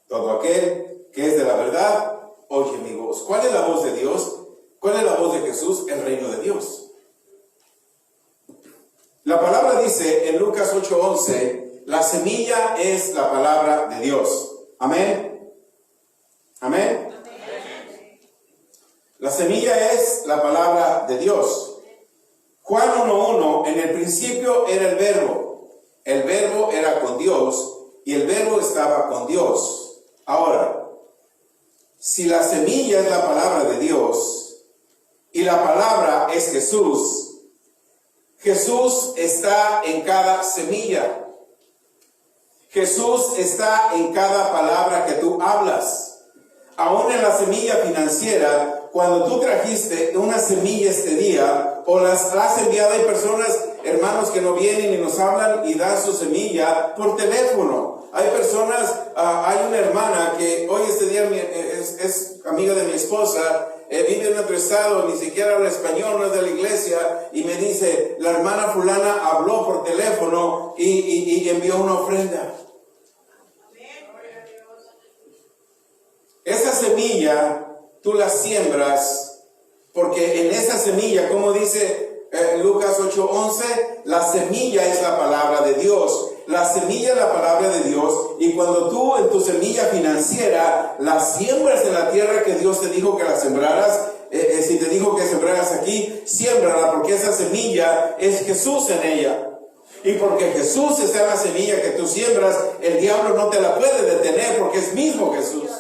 Todo aquel que es de la verdad oye mi voz. ¿Cuál es la voz de Dios? ¿Cuál es la voz de Jesús? El reino de Dios. La palabra dice en Lucas 8:11, la semilla es la palabra de Dios. Amén. Amén. La semilla es la palabra de Dios. Juan 1:1, en el principio era el verbo era con Dios, y el verbo estaba con Dios. Ahora, si la semilla es la palabra de Dios, y la palabra es Jesús, Jesús está en cada semilla. Jesús está en cada palabra que tú hablas. Aún en la semilla financiera, cuando tú trajiste una semilla este día, o las has enviado, hay personas, hermanos, que no vienen y nos hablan y dan su semilla por teléfono. Hay personas, hay una hermana que hoy este día es amiga de mi esposa, vive en otro estado, ni siquiera habla español, no es de la iglesia, y me dice: la hermana fulana habló por teléfono y envió una ofrenda. Esa semilla tú la siembras, porque en esa semilla, como dice Lucas 8:11, la semilla es la palabra de Dios. La semilla es la palabra de Dios, y cuando tú en tu semilla financiera la siembras en la tierra que Dios te dijo que la sembraras, si te dijo que sembraras aquí, siémbrala, porque esa semilla es Jesús en ella. Y porque Jesús está en la semilla que tú siembras, el diablo no te la puede detener, porque es mismo Jesús.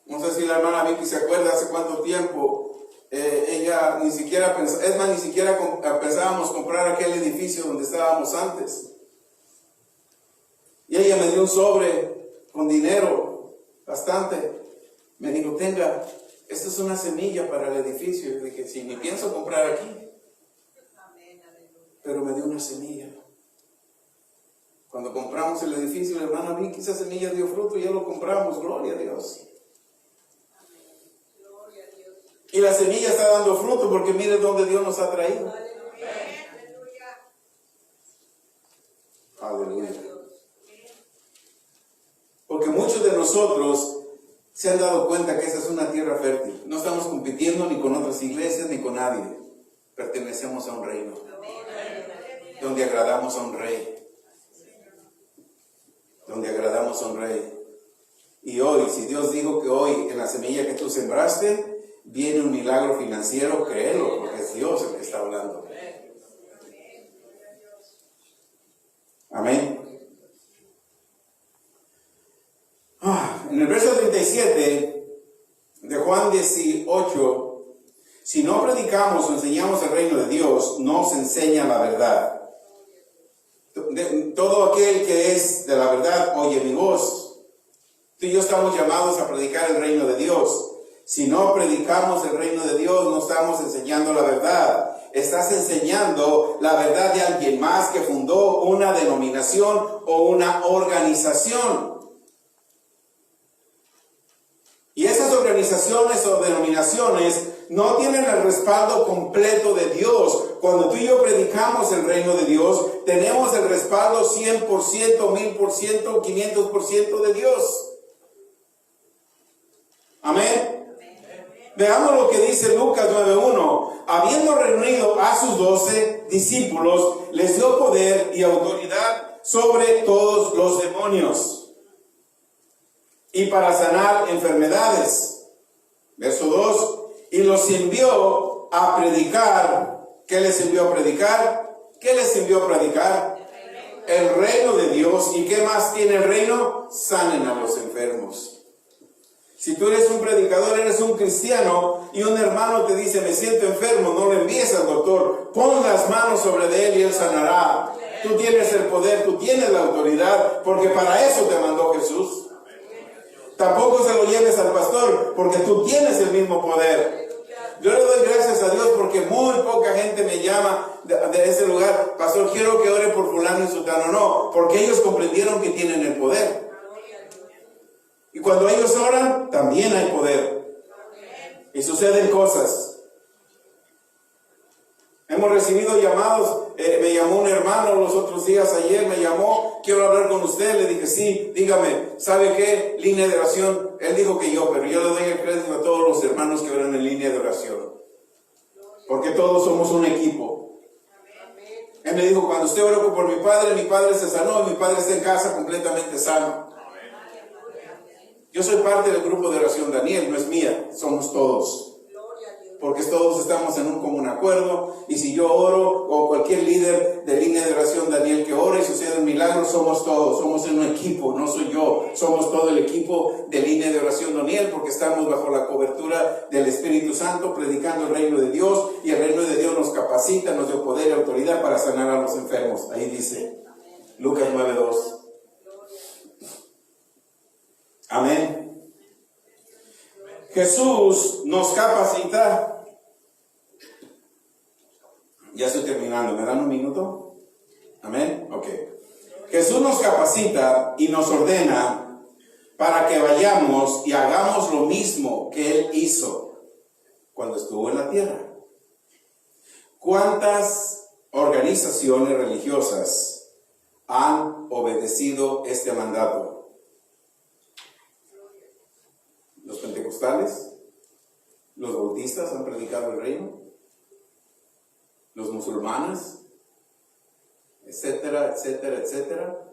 No sé si la hermana Vicky se acuerda hace cuánto tiempo, ella ni siquiera pensaba, es más, ni siquiera pensábamos comprar aquel edificio donde estábamos antes. Y ella me dio un sobre con dinero, bastante. Me dijo: tenga, esta es una semilla para el edificio. Y dije: sí, ni pienso comprar aquí. Pero me dio una semilla. Cuando compramos el edificio, la hermana Vicky, esa semilla dio fruto y ya lo compramos, gloria a Dios. Y la semilla está dando fruto, porque mire dónde Dios nos ha traído. Aleluya. Porque muchos de nosotros se han dado cuenta que esa es una tierra fértil. No estamos compitiendo ni con otras iglesias ni con nadie. Pertenecemos a un reino donde agradamos a un rey. Donde agradamos a un rey. Y hoy, si Dios dijo que hoy en la semilla que tú sembraste, viene un milagro financiero, créelo, porque es Dios el que está hablando. Amén. En el verso 37 de Juan 18, si no predicamos o enseñamos el reino de Dios, no se enseña la verdad. Todo aquel que es de la verdad oye mi voz. Tú y yo estamos llamados a predicar el reino de Dios. Si no predicamos el reino de Dios, no estamos enseñando la verdad. Estás enseñando la verdad de alguien más que fundó una denominación o una organización. Y esas organizaciones o denominaciones no tienen el respaldo completo de Dios. Cuando tú y yo predicamos el reino de Dios, tenemos el respaldo 100%, 1000%, 500% de Dios. Amén. Veamos lo que dice Lucas 9:1. Habiendo reunido a sus 12 discípulos, les dio poder y autoridad sobre todos los demonios y para sanar enfermedades. Verso 2. Y los envió a predicar. ¿Qué les envió a predicar? ¿Qué les envió a predicar? El reino de Dios. ¿Y qué más tiene el reino? Sanen a los enfermos. Si tú eres un predicador, eres un cristiano, y un hermano te dice, me siento enfermo, no lo envíes al doctor. Pon las manos sobre de él y él sanará. Tú tienes el poder, tú tienes la autoridad, porque para eso te mandó Jesús. Tampoco se lo lleves al pastor, porque tú tienes el mismo poder. Yo le doy gracias a Dios porque muy poca gente me llama de ese lugar. Pastor, quiero que ore por fulano y sutano. No, porque ellos comprendieron que tienen el poder. Y cuando ellos oran, también hay poder. Y suceden cosas. Hemos recibido llamados. Me llamó un hermano los otros días, ayer me llamó, quiero hablar con usted. Le dije, sí, dígame, ¿sabe qué? Línea de oración. Él dijo que yo, pero yo le doy el crédito a todos los hermanos que oran en línea de oración. Porque todos somos un equipo. Él me dijo, cuando usted oró por mi padre se sanó, mi padre está en casa completamente sano. Yo soy parte del grupo de oración Daniel, no es mía, somos todos. Porque todos estamos en un común acuerdo, y si yo oro, o cualquier líder de línea de oración Daniel que ore y sucede un milagro, somos todos, somos en un equipo, no soy yo, somos todo el equipo de línea de oración Daniel, porque estamos bajo la cobertura del Espíritu Santo, predicando el reino de Dios, y el reino de Dios nos capacita, nos dio poder y autoridad para sanar a los enfermos. Ahí dice, Lucas 9:2. Amén. Jesús nos capacita. Ya estoy terminando, ¿me dan un minuto? Amén. Ok. Jesús nos capacita y nos ordena para que vayamos y hagamos lo mismo que Él hizo cuando estuvo en la tierra. ¿Cuántas organizaciones religiosas han obedecido este mandato? Los pentecostales, los bautistas han predicado el reino, los musulmanes, etcétera, etcétera, etcétera.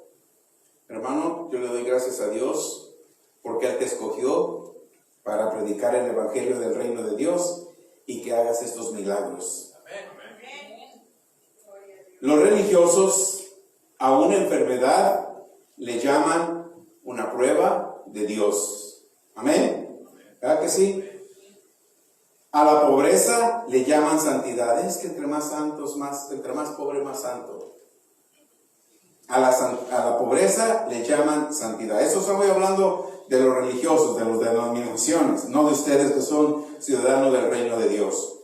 Hermano, yo le doy gracias a Dios porque Él te escogió para predicar el evangelio del reino de Dios y que hagas estos milagros. Los religiosos a una enfermedad le llaman una prueba de Dios. Amén. ¿Verdad que sí? A la pobreza le llaman santidad. Es que entre más santos, entre más pobre, más santo. A la pobreza le llaman santidad. Eso estamos hablando de los religiosos, de las denominaciones, no de ustedes que son ciudadanos del reino de Dios.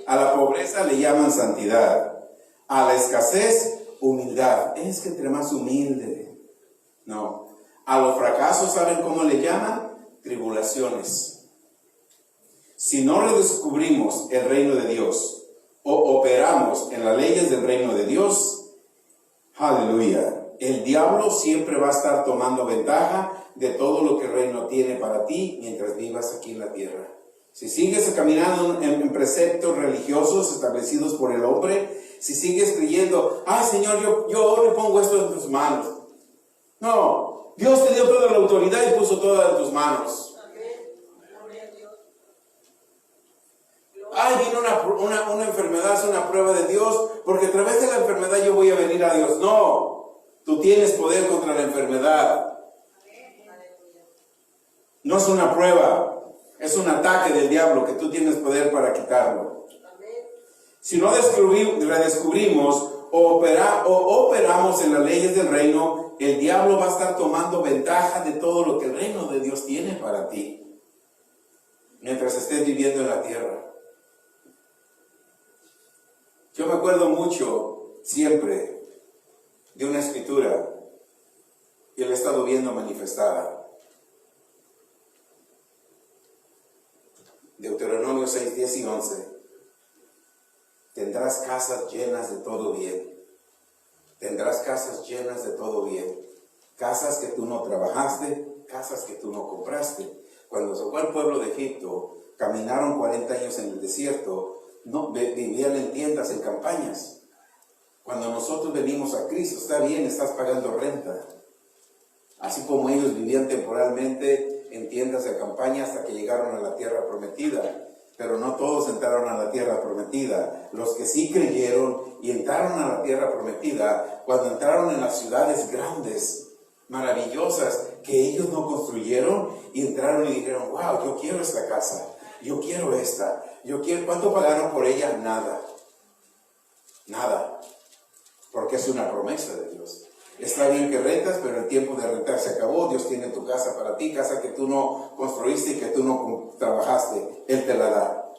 A la pobreza le llaman santidad. A la escasez, humildad. Es que entre más humilde. No. A los fracasos, ¿saben cómo le llaman? Tribulaciones. Si no redescubrimos el reino de Dios o operamos en las leyes del reino de Dios, aleluya, el diablo siempre va a estar tomando ventaja de todo lo que el reino tiene para ti mientras vivas aquí en la tierra. Si sigues caminando en preceptos religiosos establecidos por el hombre, si sigues creyendo, ay Señor, yo oro y pongo esto en tus manos. No, Dios te dio toda la autoridad y puso toda en tus manos. ay, vino una enfermedad, es una prueba de Dios, porque a través de la enfermedad yo voy a venir a Dios. No, tú tienes poder contra la enfermedad. No es una prueba, es un ataque del diablo que tú tienes poder para quitarlo. Si no redescubrimos o operamos en las leyes del reino, el diablo va a estar tomando ventaja de todo lo que el reino de Dios tiene para ti, mientras estés viviendo en la tierra. Yo me acuerdo mucho, siempre, de una escritura que la he estado viendo manifestada. Deuteronomio 6, 10 y 11. Tendrás casas llenas de todo bien. Tendrás casas llenas de todo bien. Casas que tú no trabajaste, casas que tú no compraste. Cuando se fue el pueblo de Egipto, caminaron 40 años en el desierto, no, vivían en tiendas, en campañas. Cuando nosotros venimos a Cristo, está bien, estás pagando renta. Así como ellos vivían temporalmente en tiendas de campaña hasta que llegaron a la tierra prometida. Pero no todos entraron a la tierra prometida. Los que sí creyeron y entraron a la tierra prometida, cuando entraron en las ciudades grandes, maravillosas, que ellos no construyeron, y entraron y dijeron, wow, yo quiero esta casa, yo quiero esta, yo quiero. ¿Cuánto pagaron por ella? Nada. Nada. Porque es una promesa de Dios. Está bien que rentas, pero el tiempo de rentar se acabó. Dios tiene tu casa para ti, casa que tú no construiste y que tú no trabajaste. Él te la da.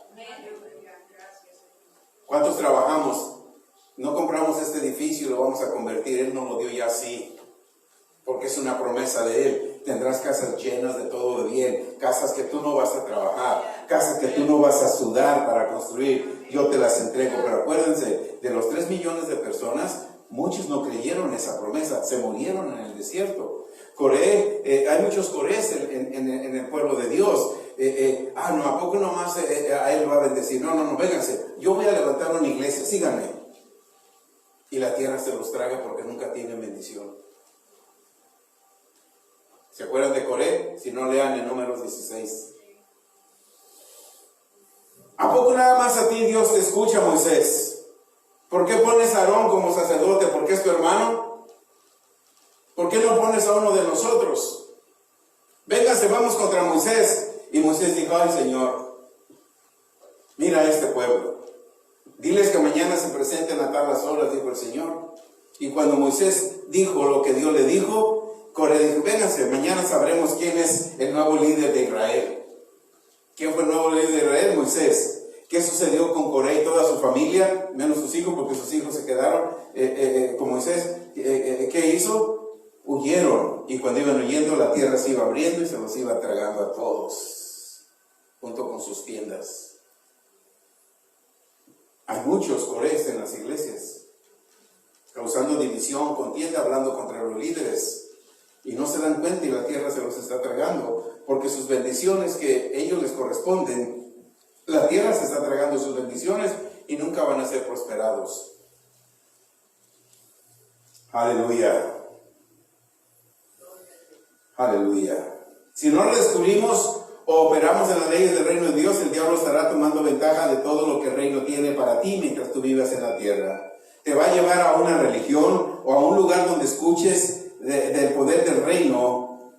¿Cuántos trabajamos? No compramos este edificio y lo vamos a convertir. Él nos lo dio ya así, porque es una promesa de Él. Tendrás casas llenas de todo de bien, casas que tú no vas a trabajar, casas que tú no vas a sudar para construir. Yo te las entrego. Pero acuérdense, de los 3 millones de personas, muchos no creyeron esa promesa, se murieron en el desierto. Coré, hay muchos corés en el pueblo de Dios. No, ¿a poco nomás a Él va a bendecir? No, vénganse, yo voy a levantar una iglesia, síganme. Y la tierra se los traga porque nunca tienen bendición. ¿Se acuerdan de Coré? Si no, lean en Números 16. ¿A poco nada más a ti Dios te escucha, Moisés? ¿Por qué pones a Aarón como sacerdote? ¿Porque es tu hermano? ¿Por qué no pones a uno de nosotros? Véngase, vamos contra Moisés. Y Moisés dijo, ay Señor, mira a este pueblo. Diles que mañana se presenten a tal horas, dijo el Señor. Y cuando Moisés dijo lo que Dios le dijo, Coré dijo, vénganse, mañana sabremos quién es el nuevo líder de Israel. ¿Quién fue el nuevo líder de Israel? Moisés. ¿Qué sucedió con Coré y toda su familia? Menos sus hijos, porque sus hijos se quedaron con Moisés. ¿Qué hizo? Huyeron. Y cuando iban huyendo, la tierra se iba abriendo y se los iba tragando a todos, junto con sus tiendas. Hay muchos Corés en las iglesias, causando división, contienda, hablando contra los líderes. Y no se dan cuenta y la tierra se los está tragando, porque sus bendiciones que ellos les corresponden, la tierra se está tragando sus bendiciones y nunca van a ser prosperados. Aleluya. Aleluya. Si no lo descubrimos o operamos en las leyes del reino de Dios, el diablo estará tomando ventaja de todo lo que el reino tiene para ti mientras tú vivas en la tierra. Te va a llevar a una religión o a un lugar donde escuches del poder del reino.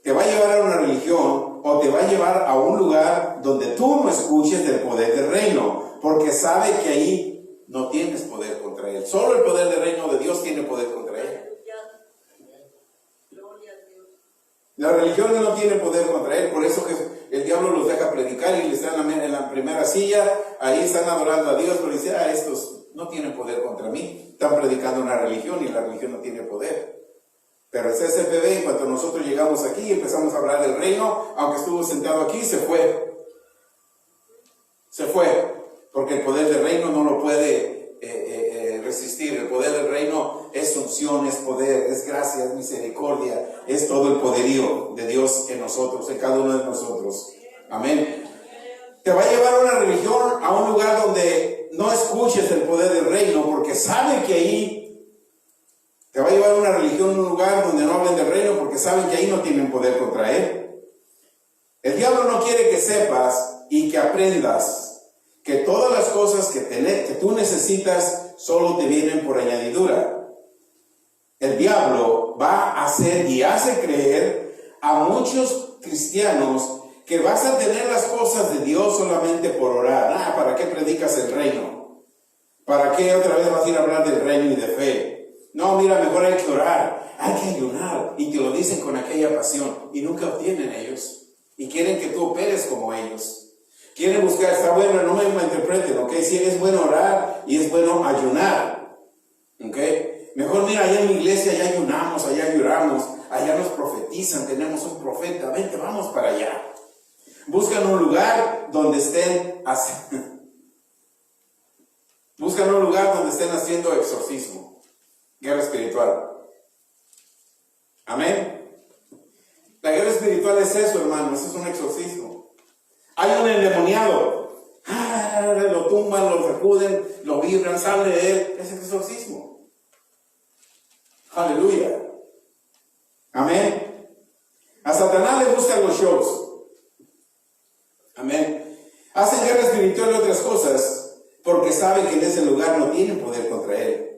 Te va a llevar a una religión o te va a llevar a un lugar donde tú no escuches del poder del reino, porque sabe que ahí no tienes poder contra él. Solo el poder del reino de Dios tiene poder contra él. La religión no tiene poder contra él, por eso que el diablo los deja predicar y están en la primera silla, ahí están adorando a Dios, pero dice, estos no tienen poder contra mí, están predicando una religión y la religión no tiene poder. Pero el CCPB, en cuanto nosotros llegamos aquí y empezamos a hablar del reino, aunque estuvo sentado aquí, se fue. Se fue, porque el poder del reino no lo puede resistir. El poder del reino es unción, es poder, es gracia, es misericordia, es todo el poderío de Dios en nosotros, en cada uno de nosotros. Amén. Te va a llevar a una religión, a un lugar donde no escuches el poder del reino, porque sabe que ahí te va a llevar a una religión, un lugar donde no hablen del reino, porque saben que ahí no tienen poder contra él. El diablo no quiere que sepas y que aprendas que todas las cosas que tú necesitas solo te vienen por añadidura. El diablo va a hacer y hace creer a muchos cristianos que vas a tener las cosas de Dios solamente por orar. ¿Para qué predicas el reino? ¿Para qué otra vez vas a ir a hablar del reino y de fe? No, mira, mejor hay que orar, hay que ayunar. Y te lo dicen con aquella pasión. Y nunca obtienen ellos. Y quieren que tú operes como ellos. Quieren buscar, está bueno, no me malinterpreten, ¿ok? Sí, es bueno orar y es bueno ayunar. ¿Ok? Mejor mira, allá en mi iglesia allá ayunamos, allá lloramos, allá nos profetizan, tenemos un profeta, vente, vamos para allá. Buscan un lugar donde estén haciendo exorcismo, guerra espiritual. Amén. La guerra espiritual es eso, hermano, eso es un exorcismo. Hay un endemoniado, lo tumban, lo sacuden, lo vibran, sale de él, es exorcismo. Aleluya. Amén. A Satanás le gustan los shows. Amén. Hacen guerra espiritual y otras cosas porque saben que en ese lugar no tienen poder contra él.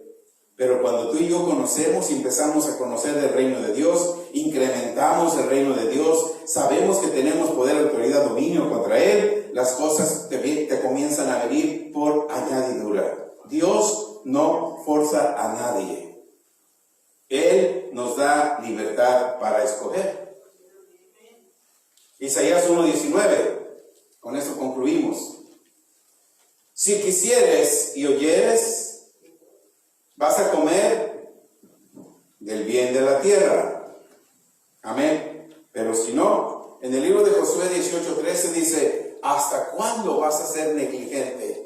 Pero cuando tú y yo conocemos y empezamos a conocer el reino de Dios, incrementamos el reino de Dios, sabemos que tenemos poder, autoridad, dominio contra él, las cosas te comienzan a venir por añadidura. Dios no forza a nadie. Él nos da libertad para escoger. Isaías 1:19. Con eso concluimos. Si quisieres y oyeres, vas a comer del bien de la tierra. Amén. Pero si no, en el libro de Josué 18:13 dice, ¿hasta cuándo vas a ser negligente?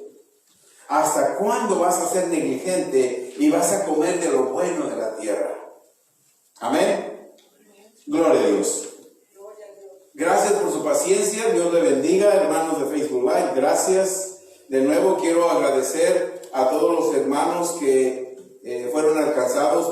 ¿Hasta cuándo vas a ser negligente y vas a comer de lo bueno de la tierra? Amén. Gloria a Dios. Gracias por su paciencia. Dios le bendiga, hermanos de Facebook Live. Gracias. De nuevo quiero agradecer a todos los hermanos que fueron alcanzados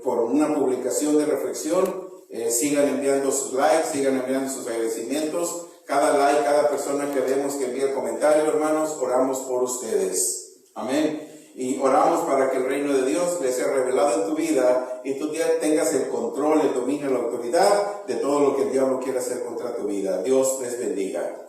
por una publicación de reflexión. Sigan enviando sus likes, sigan enviando sus agradecimientos. Cada like, cada persona que vemos que envía el comentario, hermanos, oramos por ustedes. Amén. Y oramos para que el reino de Dios les sea revelado en tu vida y tú tengas el control, el dominio, la autoridad de todo lo que el diablo quiere hacer contra tu vida. Dios les bendiga.